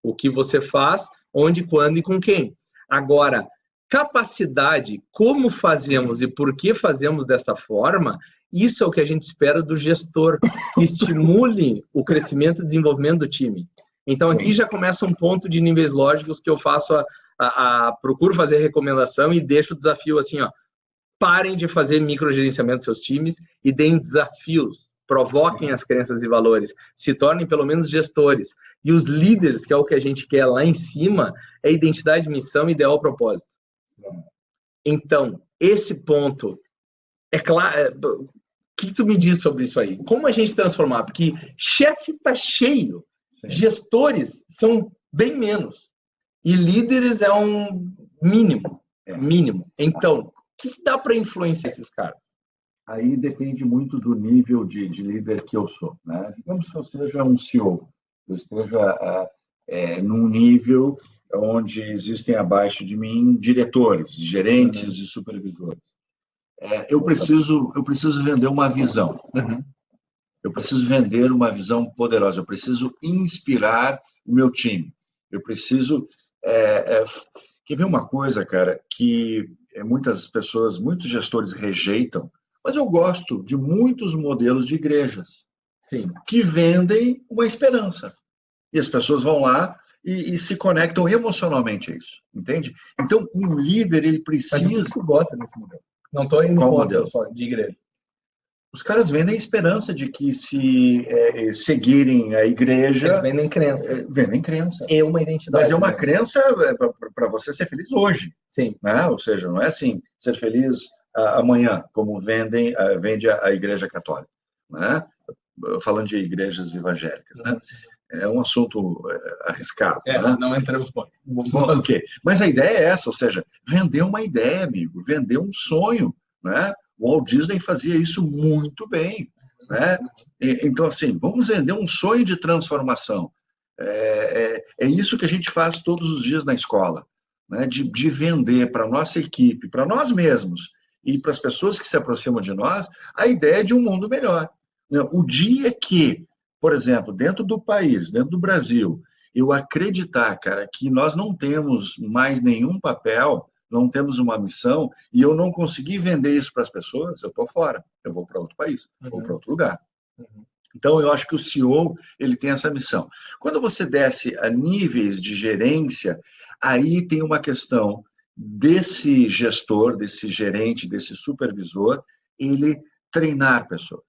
O que você faz, onde, quando e com quem. Agora, capacidade, como fazemos e por que fazemos desta forma, isso é o que a gente espera do gestor, que estimule o crescimento e desenvolvimento do time. Então, aqui já começa um ponto de níveis lógicos que eu faço procuro fazer recomendação e deixo o desafio assim, ó. Parem de fazer microgerenciamento dos seus times e deem desafios, provoquem as crenças e valores, se tornem pelo menos gestores. E os líderes, que é o que a gente quer lá em cima, é identidade, missão, ideal, propósito. Então, esse ponto, é claro, o que tu me diz sobre isso aí? Como a gente transformar? Porque chefe está cheio, gestores são bem menos, e líderes é um mínimo. Então, o que dá para influenciar esses caras? Aí depende muito do nível de líder que eu sou, né? Digamos que eu seja um CEO, eu esteja num nível onde existem abaixo de mim diretores, gerentes e supervisores. Eu preciso vender uma visão. Eu preciso vender uma visão poderosa. Eu preciso inspirar o meu time. Eu preciso... Quer ver uma coisa, cara, que muitas pessoas, muitos gestores rejeitam, mas eu gosto de muitos modelos de igrejas que vendem uma esperança. E as pessoas vão lá e se conectam emocionalmente a isso, entende? Então, um líder, ele precisa... Mas tu gosta desse modelo? Não estou indo Qual contra modelo? só de igreja. Os caras vendem a esperança de que se seguirem a igreja... Eles vendem crença. Vendem crença. É uma identidade. Mas é uma crença para você ser feliz hoje. Sim. Né? Ou seja, não é assim, ser feliz amanhã, como vende a Igreja Católica, né? Falando de igrejas evangélicas, né? É um assunto arriscado. Né? Não entramos por. Okay. Mas a ideia é essa, ou seja, vender uma ideia, amigo, vender um sonho. Né? O Walt Disney fazia isso muito bem. Né? Então, assim, vamos vender um sonho de transformação. É isso que a gente faz todos os dias na escola, né? De vender para a nossa equipe, para nós mesmos e para as pessoas que se aproximam de nós, a ideia de um mundo melhor. O dia que, por exemplo, dentro do país, dentro do Brasil, eu acreditar, cara, que nós não temos mais nenhum papel, não temos uma missão, e eu não conseguir vender isso para as pessoas, eu estou fora, eu vou para outro país, vou para outro lugar. Então, eu acho que o CEO, ele tem essa missão. Quando você desce a níveis de gerência, aí tem uma questão desse gestor, desse gerente, desse supervisor, ele treinar pessoas.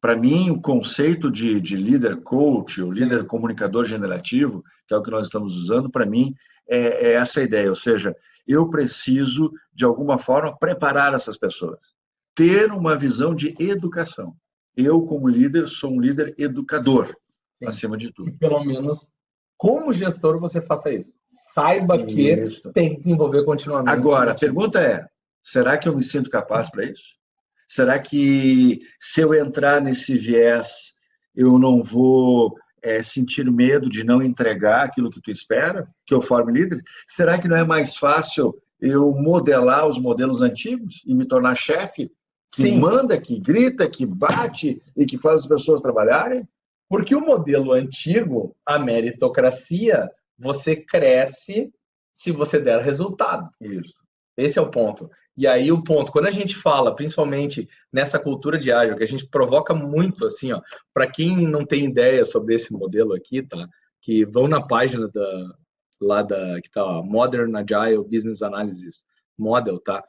Para mim, o conceito de líder coach, o líder comunicador generativo, que é o que nós estamos usando, para mim, é essa ideia. Ou seja, eu preciso, de alguma forma, preparar essas pessoas. Ter uma visão de educação. Eu, como líder, sou um líder educador, acima de tudo. E, pelo menos, como gestor, você faça isso. Saiba que tem que desenvolver continuamente. Agora, a pergunta é, será que eu me sinto capaz para isso? Será que, se eu entrar nesse viés, eu não vou sentir medo de não entregar aquilo que tu espera, que eu forme líderes? Será que não é mais fácil eu modelar os modelos antigos e me tornar chefe? Que manda, que grita, que bate e que faz as pessoas trabalharem? Porque o modelo antigo, a meritocracia, você cresce se você der resultado. Isso. Esse é o ponto. E aí o ponto, quando a gente fala, principalmente nessa cultura de ágil, que a gente provoca muito, assim, ó, para quem não tem ideia sobre esse modelo aqui, tá? Que vão na página que tá Modern Agile Business Analysis Model, tá?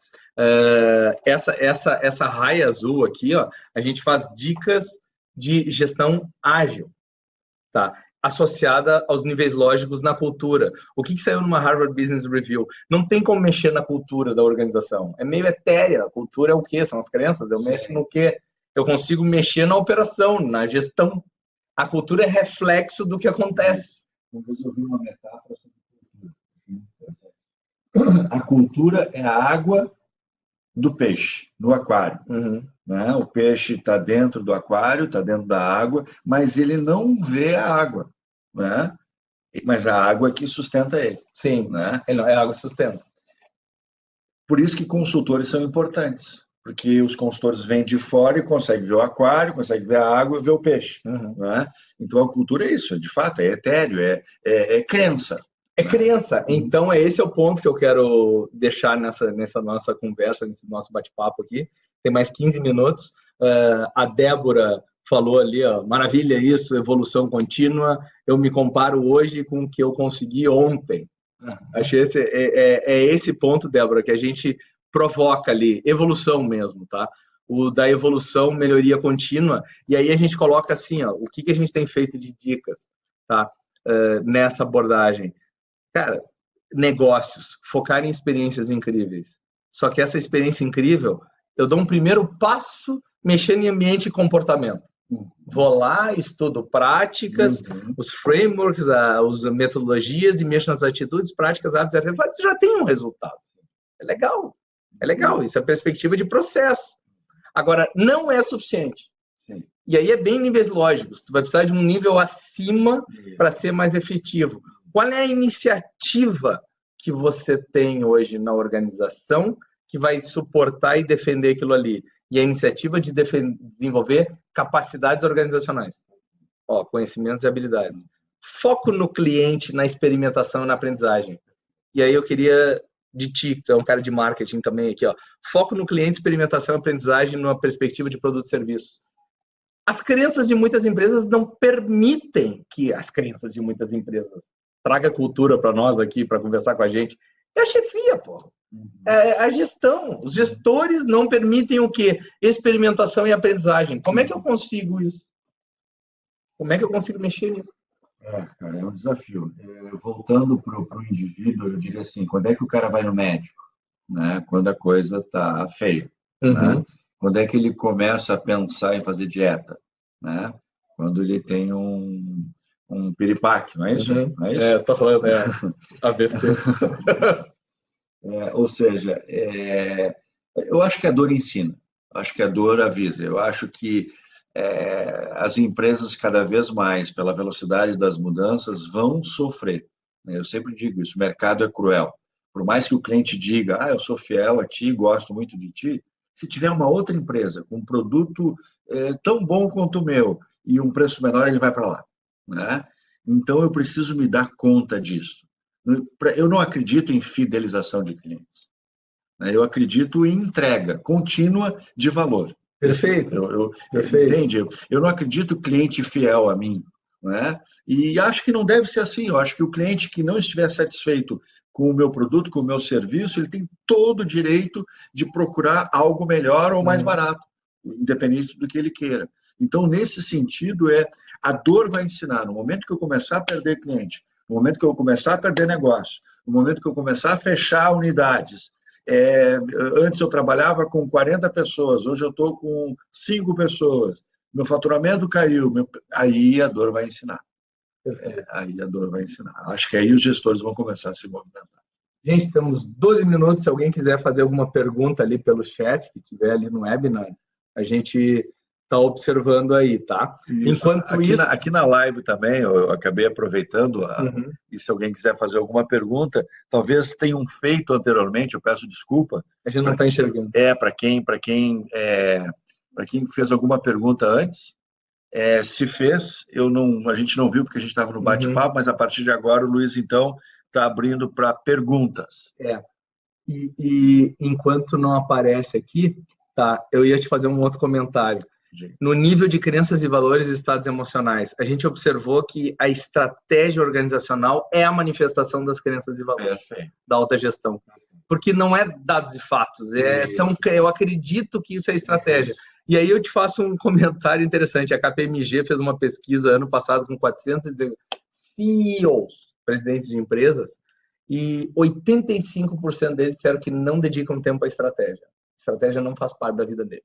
Essa raia azul aqui, ó, a gente faz dicas de gestão ágil, tá? Associada aos níveis lógicos na cultura. O que saiu numa Harvard Business Review? Não tem como mexer na cultura da organização. É meio etérea. A cultura é o quê? São as crenças. Eu mexo no quê? Eu consigo mexer na operação, na gestão. A cultura é reflexo do que acontece. Vamos resolver uma metáfora sobre cultura. A cultura é a água do peixe, no aquário. Né? O peixe está dentro do aquário, está dentro da água, mas ele não vê a água. Né? Mas a água é que sustenta ele. Sim, né? É a água que sustenta. Por isso que consultores são importantes, porque os consultores vêm de fora e conseguem ver o aquário, conseguem ver a água e ver o peixe. Né? Então, a cultura é isso, de fato, é etéreo, é crença. É crença. Então, esse é o ponto que eu quero deixar nessa nossa conversa, nesse nosso bate-papo aqui. Tem mais 15 minutos. A Débora falou ali, ó, maravilha isso, evolução contínua. Eu me comparo hoje com o que eu consegui ontem. Acho que esse ponto, Débora, que a gente provoca ali, evolução mesmo, tá? O da evolução, melhoria contínua. E aí a gente coloca assim, ó, o que a gente tem feito de dicas, tá? Nessa abordagem. Cara, negócios, focar em experiências incríveis. Só que essa experiência incrível, eu dou um primeiro passo mexendo em ambiente e comportamento. Vou lá, estudo práticas, os frameworks, as metodologias e mexo nas atitudes, práticas, hábitos, já tem um resultado. É legal. Isso é perspectiva de processo. Agora, não é suficiente. Sim. E aí é bem níveis lógicos. Tu vai precisar de um nível acima para ser mais efetivo. Qual é a iniciativa que você tem hoje na organização que vai suportar e defender aquilo ali? E a iniciativa de desenvolver capacidades organizacionais. Conhecimentos e habilidades. Foco no cliente, na experimentação e na aprendizagem. E aí eu queria, de ti, que é um cara de marketing também aqui, ó, foco no cliente, experimentação e aprendizagem numa perspectiva de produtos e serviços. As crenças de muitas empresas não permitem que as crenças de muitas empresas traga cultura para nós aqui, para conversar com a gente. É a chefia, porra. É a gestão. Os gestores não permitem o quê? Experimentação e aprendizagem. Como é que eu consigo isso? Como é que eu consigo mexer nisso? Cara, é um desafio. Voltando para o indivíduo, eu diria assim, quando é que o cara vai no médico? né? Quando a coisa está feia. Uhum. Né? Quando é que ele começa a pensar em fazer dieta? Né? Quando ele tem um piripaque, não é isso? Uhum. Não é isso? Tô falando, AVC. Ou seja, eu acho que a dor ensina, acho que a dor avisa, eu acho que as empresas cada vez mais, pela velocidade das mudanças, vão sofrer. Eu sempre digo isso, o mercado é cruel. Por mais que o cliente diga, eu sou fiel a ti, gosto muito de ti, se tiver uma outra empresa com um produto tão bom quanto o meu e um preço menor, ele vai para lá. Né? Então, eu preciso me dar conta disso. Eu não acredito em fidelização de clientes. Eu acredito em entrega contínua de valor. Perfeito. Perfeito. Entende? Eu não acredito cliente fiel a mim. Né? E acho que não deve ser assim. Eu acho que o cliente que não estiver satisfeito com o meu produto, com o meu serviço, ele tem todo o direito de procurar algo melhor ou mais barato, independente do que ele queira. Então, nesse sentido, a dor vai ensinar. No momento que eu começar a perder cliente, no momento que eu começar a perder negócio, no momento que eu começar a fechar unidades, antes eu trabalhava com 40 pessoas, hoje eu estou com 5 pessoas, meu faturamento caiu, aí a dor vai ensinar. Aí a dor vai ensinar. Acho que aí os gestores vão começar a se movimentar. Gente, temos 12 minutos. Se alguém quiser fazer alguma pergunta ali pelo chat, que tiver ali no webinar, a gente está observando aí, tá? Enquanto isso... Aqui na live também, eu acabei aproveitando, e se alguém quiser fazer alguma pergunta, talvez tenham feito anteriormente, eu peço desculpa. A gente não está enxergando. Para quem fez alguma pergunta antes, se fez, a gente não viu porque a gente estava no bate-papo, mas a partir de agora o Luiz, então, está abrindo para perguntas. E enquanto não aparece aqui, tá, eu ia te fazer um outro comentário. No nível de crenças e valores e estados emocionais, a gente observou que a estratégia organizacional é a manifestação das crenças e valores da alta gestão. Porque não é dados e fatos, eu acredito que isso é estratégia. E aí eu te faço um comentário interessante. A KPMG fez uma pesquisa ano passado com 400 CEOs, presidentes de empresas, e 85% deles disseram que não dedicam tempo à estratégia. Estratégia não faz parte da vida deles.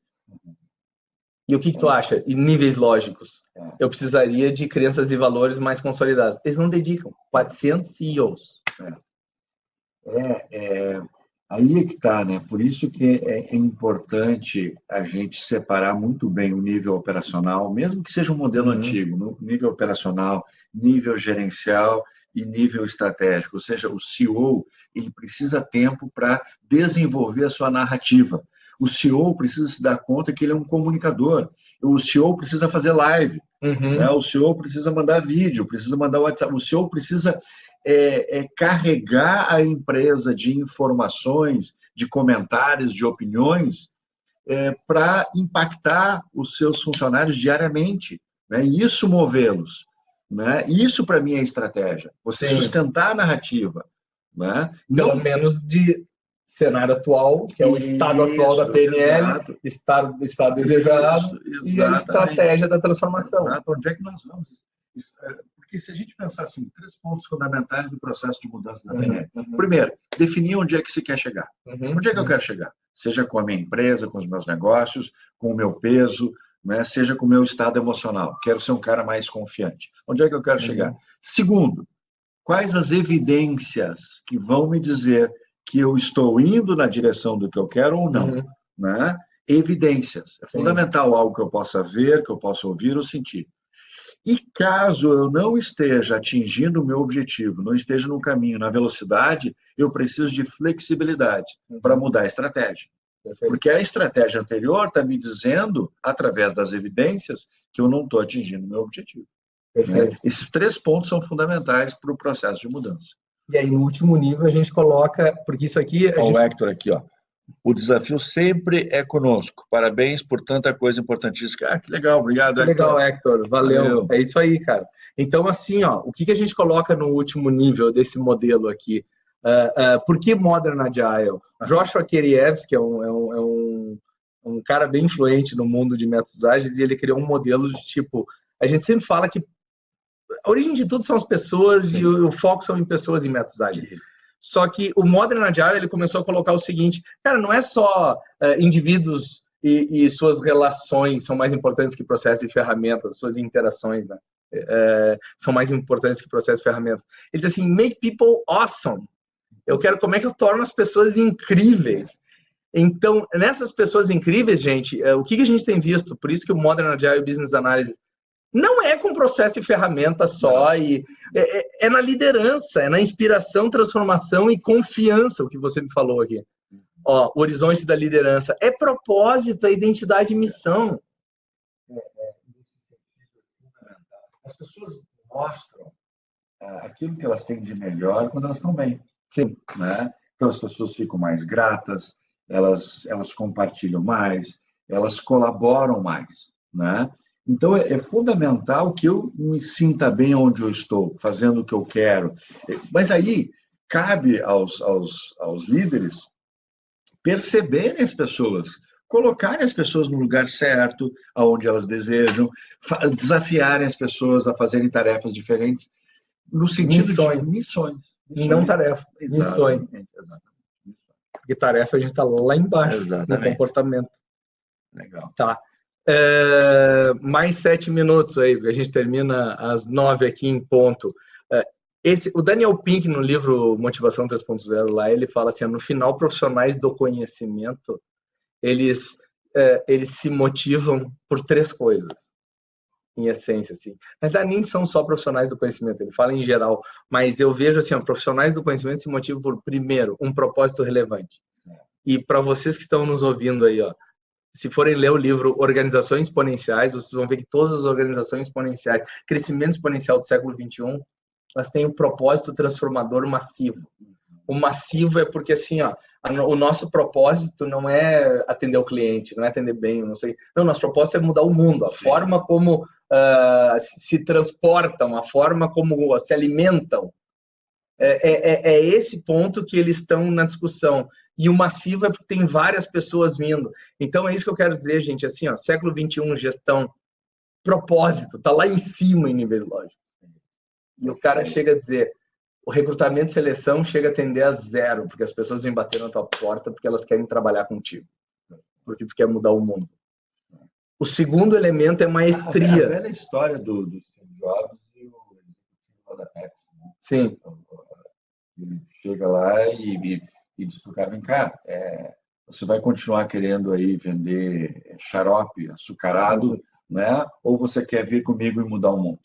E o que tu acha? Em níveis lógicos, eu precisaria de crenças e valores mais consolidados. Eles não dedicam. 400 CEOs. Aí é que está, né? Por isso que é importante a gente separar muito bem o nível operacional, mesmo que seja um modelo antigo, no nível operacional, nível gerencial e nível estratégico. Ou seja, o CEO, ele precisa tempo para desenvolver a sua narrativa. O CEO precisa se dar conta que ele é um comunicador. O CEO precisa fazer live. Né? O CEO precisa mandar vídeo, precisa mandar WhatsApp. O CEO precisa carregar a empresa de informações, de comentários, de opiniões, para impactar os seus funcionários diariamente. Né? E isso movê-los. Né? Isso, para mim, é estratégia. Você sustentar a narrativa. Né? Pelo menos de cenário atual, que é o estado atual da PNL, estado desejado e a estratégia da transformação. Exato. Onde é que nós vamos? Porque se a gente pensar assim, 3 pontos fundamentais do processo de mudança da PNL. Primeiro, definir onde é que se quer chegar. Onde é que eu quero chegar? Seja com a minha empresa, com os meus negócios, com o meu peso, né? Seja com o meu estado emocional. Quero ser um cara mais confiante. Onde é que eu quero chegar? Segundo, quais as evidências que vão me dizer que eu estou indo na direção do que eu quero ou não? Né? Evidências. É fundamental algo que eu possa ver, que eu possa ouvir ou sentir. E caso eu não esteja atingindo o meu objetivo, não esteja no caminho, na velocidade, eu preciso de flexibilidade para mudar a estratégia. Porque a estratégia anterior está me dizendo, através das evidências, que eu não estou atingindo o meu objetivo. Né? Esses 3 pontos são fundamentais para o processo de mudança. E aí, no último nível, a gente coloca... Porque isso aqui... O Hector aqui, ó. O desafio sempre é conosco. Parabéns por tanta coisa importantíssima. Que legal, obrigado, Hector. Legal, Hector. Valeu. É isso aí, cara. Então, assim, ó, o que a gente coloca no último nível desse modelo aqui? Por que Modern Agile? Joshua Kerievs, que é um cara bem influente no mundo de métodos ágeis, e ele criou um modelo de tipo... A gente sempre fala que a origem de tudo são as pessoas e o foco são em pessoas e métodos ágeis. Só que o Modern Agile, ele começou a colocar o seguinte, cara, não é só indivíduos e suas relações são mais importantes que processos e ferramentas, suas interações, né? São mais importantes que processos e ferramentas. Ele diz assim, make people awesome. Eu quero como é que eu torno as pessoas incríveis. Então, nessas pessoas incríveis, gente, o que a gente tem visto? Por isso que o Modern Agile Business Analysis não é com processo e ferramenta só, é na liderança, é na inspiração, transformação e confiança, o que você me falou aqui. Ó, o horizonte da liderança. É propósito, é identidade e missão. Nesse sentido, é fundamental. As pessoas mostram aquilo que elas têm de melhor quando elas estão bem. Sim. Né? Então, as pessoas ficam mais gratas, elas compartilham mais, elas colaboram mais. Né? Então, é fundamental que eu me sinta bem onde eu estou, fazendo o que eu quero. Mas aí, cabe aos líderes perceberem as pessoas, colocarem as pessoas no lugar certo, aonde elas desejam, desafiarem as pessoas a fazerem tarefas diferentes, no sentido de missões. Não tarefas, missões. Exatamente. Porque tarefa a gente está lá embaixo, no comportamento. Legal. Tá. Mais 7 minutos aí, porque a gente termina às 9 aqui em ponto. O Daniel Pink, no livro Motivação 3.0, lá ele fala assim, no final, profissionais do conhecimento, eles se motivam por 3 coisas, em essência, assim. Na verdade, nem são só profissionais do conhecimento, ele fala em geral, mas eu vejo assim, profissionais do conhecimento se motivam por, primeiro, um propósito relevante. E para vocês que estão nos ouvindo aí, ó, se forem ler o livro Organizações Exponenciais, vocês vão ver que todas as organizações exponenciais, crescimento exponencial do século XXI, elas têm um propósito transformador massivo. O massivo é porque, assim, ó, o nosso propósito não é atender o cliente, não é atender bem, não sei. Não, nosso propósito é mudar o mundo, a forma como se transportam, a forma como se alimentam. É esse ponto que eles estão na discussão. E o massivo é porque tem várias pessoas vindo. Então, é isso que eu quero dizer, gente. Assim, ó, século XXI, gestão, propósito, tá lá em cima em níveis lógicos. E o cara chega a dizer, o recrutamento e seleção chega a tender a 0, porque as pessoas vêm bater na tua porta porque elas querem trabalhar contigo, porque tu quer mudar o mundo. O segundo elemento é maestria. A velha história do Steve Jobs e o executivo da Pepsi. Né? Sim. Ele chega lá e diz para o cara, vem cá, você vai continuar querendo aí vender xarope açucarado, né? Ou você quer vir comigo e mudar o mundo?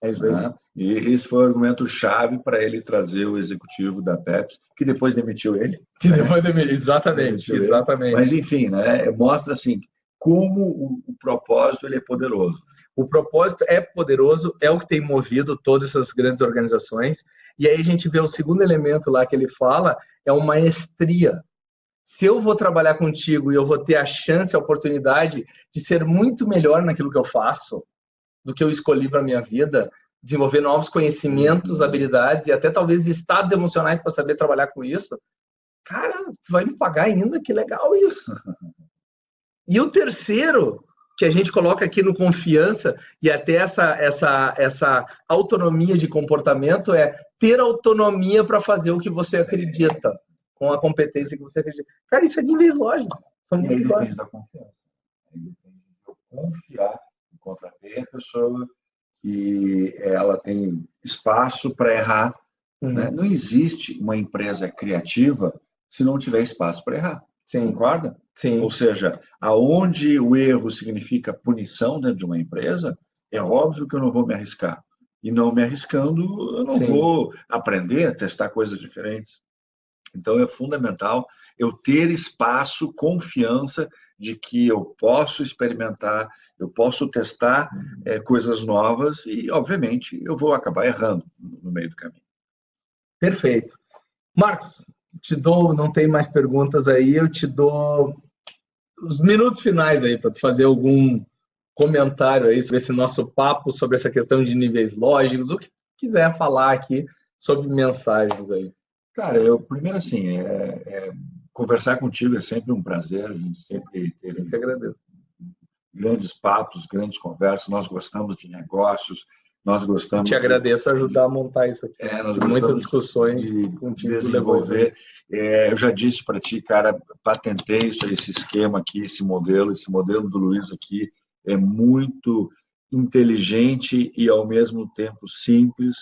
É isso aí. Né? E esse foi o argumento-chave para ele trazer o executivo da Pepsi, que depois demitiu ele. Exatamente. Mas, enfim, né? Mostra assim, como o propósito ele é poderoso. O propósito é poderoso, é o que tem movido todas essas grandes organizações. E aí a gente vê o segundo elemento lá que ele fala, é uma maestria. Se eu vou trabalhar contigo e eu vou ter a chance, a oportunidade de ser muito melhor naquilo que eu faço, do que eu escolhi para a minha vida, desenvolver novos conhecimentos, habilidades e até talvez estados emocionais para saber trabalhar com isso, cara, tu vai me pagar ainda? Que legal isso! E o terceiro, que a gente coloca aqui no confiança, e até essa autonomia de comportamento, é ter autonomia para fazer o que você acredita, com a competência que você acredita. Cara, isso é níveis lógicos. E aí depende da confiança. Aí depende de eu confiar, contratei a pessoa e ela tem espaço para errar. Né? Não existe uma empresa criativa se não tiver espaço para errar. Sim. Concorda? Sim. Ou seja, aonde o erro significa punição dentro de uma empresa, é óbvio que eu não vou me arriscar. E não me arriscando, eu não vou aprender a testar coisas diferentes. Então, é fundamental eu ter espaço, confiança de que eu posso experimentar, eu posso testar coisas novas e, obviamente, eu vou acabar errando no meio do caminho. Perfeito. Marcos, te dou, não tem mais perguntas aí, eu te dou os minutos finais aí para tu fazer algum comentário aí sobre esse nosso papo, sobre essa questão de níveis lógicos, o que quiser falar aqui sobre mensagens aí. Cara, primeiro assim, conversar contigo é sempre um prazer, a gente sempre teve grandes papos, grandes conversas, nós gostamos de negócios, Nós gostamos. Te agradeço ajudar a montar isso aqui. Nós muitas discussões de desenvolver. Eu já disse para ti, cara, patentei esse esquema aqui, esse modelo do Luiz aqui é muito inteligente e ao mesmo tempo simples,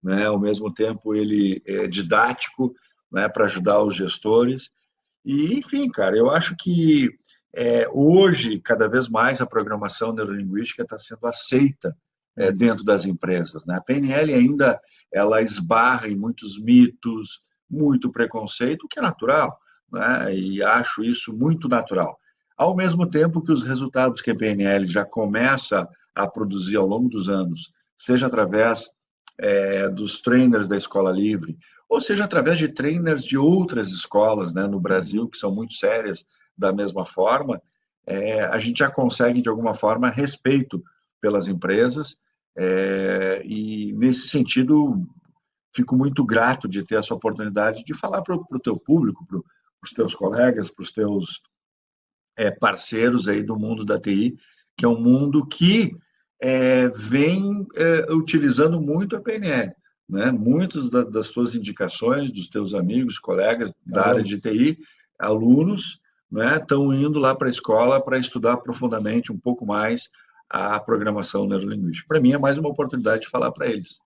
né? Ao mesmo tempo ele é didático, né? Para ajudar os gestores. E, enfim, cara, eu acho que hoje, cada vez mais, a programação neurolinguística está sendo aceita dentro das empresas, né? A PNL ainda ela esbarra em muitos mitos, muito preconceito, o que é natural, né? E acho isso muito natural. Ao mesmo tempo que os resultados que a PNL já começa a produzir ao longo dos anos, seja através dos trainers da Escola Livre, ou seja através de trainers de outras escolas, né, no Brasil, que são muito sérias da mesma forma, a gente já consegue, de alguma forma, respeito pelas empresas, e, nesse sentido, fico muito grato de ter essa oportunidade de falar para o teu público, para os teus colegas, para os teus parceiros aí do mundo da TI, que é um mundo que vem utilizando muito a PNL, né? Muitas das tuas indicações, dos teus amigos, colegas da área de TI, alunos, né, estão indo lá para a escola para estudar profundamente um pouco mais a programação neurolinguística. Para mim é mais uma oportunidade de falar para eles.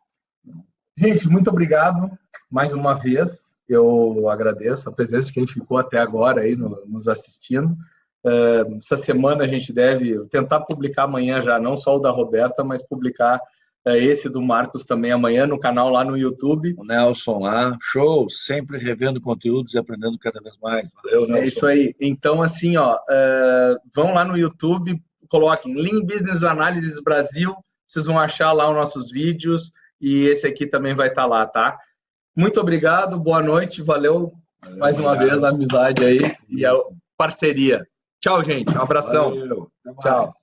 Gente, muito obrigado mais uma vez. Eu agradeço a presença de quem ficou até agora aí nos assistindo. Essa semana a gente deve tentar publicar amanhã já, não só o da Roberta, mas publicar esse do Marcos também amanhã no canal lá no YouTube. O Nelson lá, show, sempre revendo conteúdos e aprendendo cada vez mais. Valeu, Nelson. É isso aí. Então, assim, ó, vão lá no YouTube, coloquem Lean Business Analysis Brasil, vocês vão achar lá os nossos vídeos e esse aqui também vai estar lá, tá? Muito obrigado, boa noite, valeu mais uma vez a amizade aí e a parceria. Tchau, gente. Um abração. Valeu. Tchau.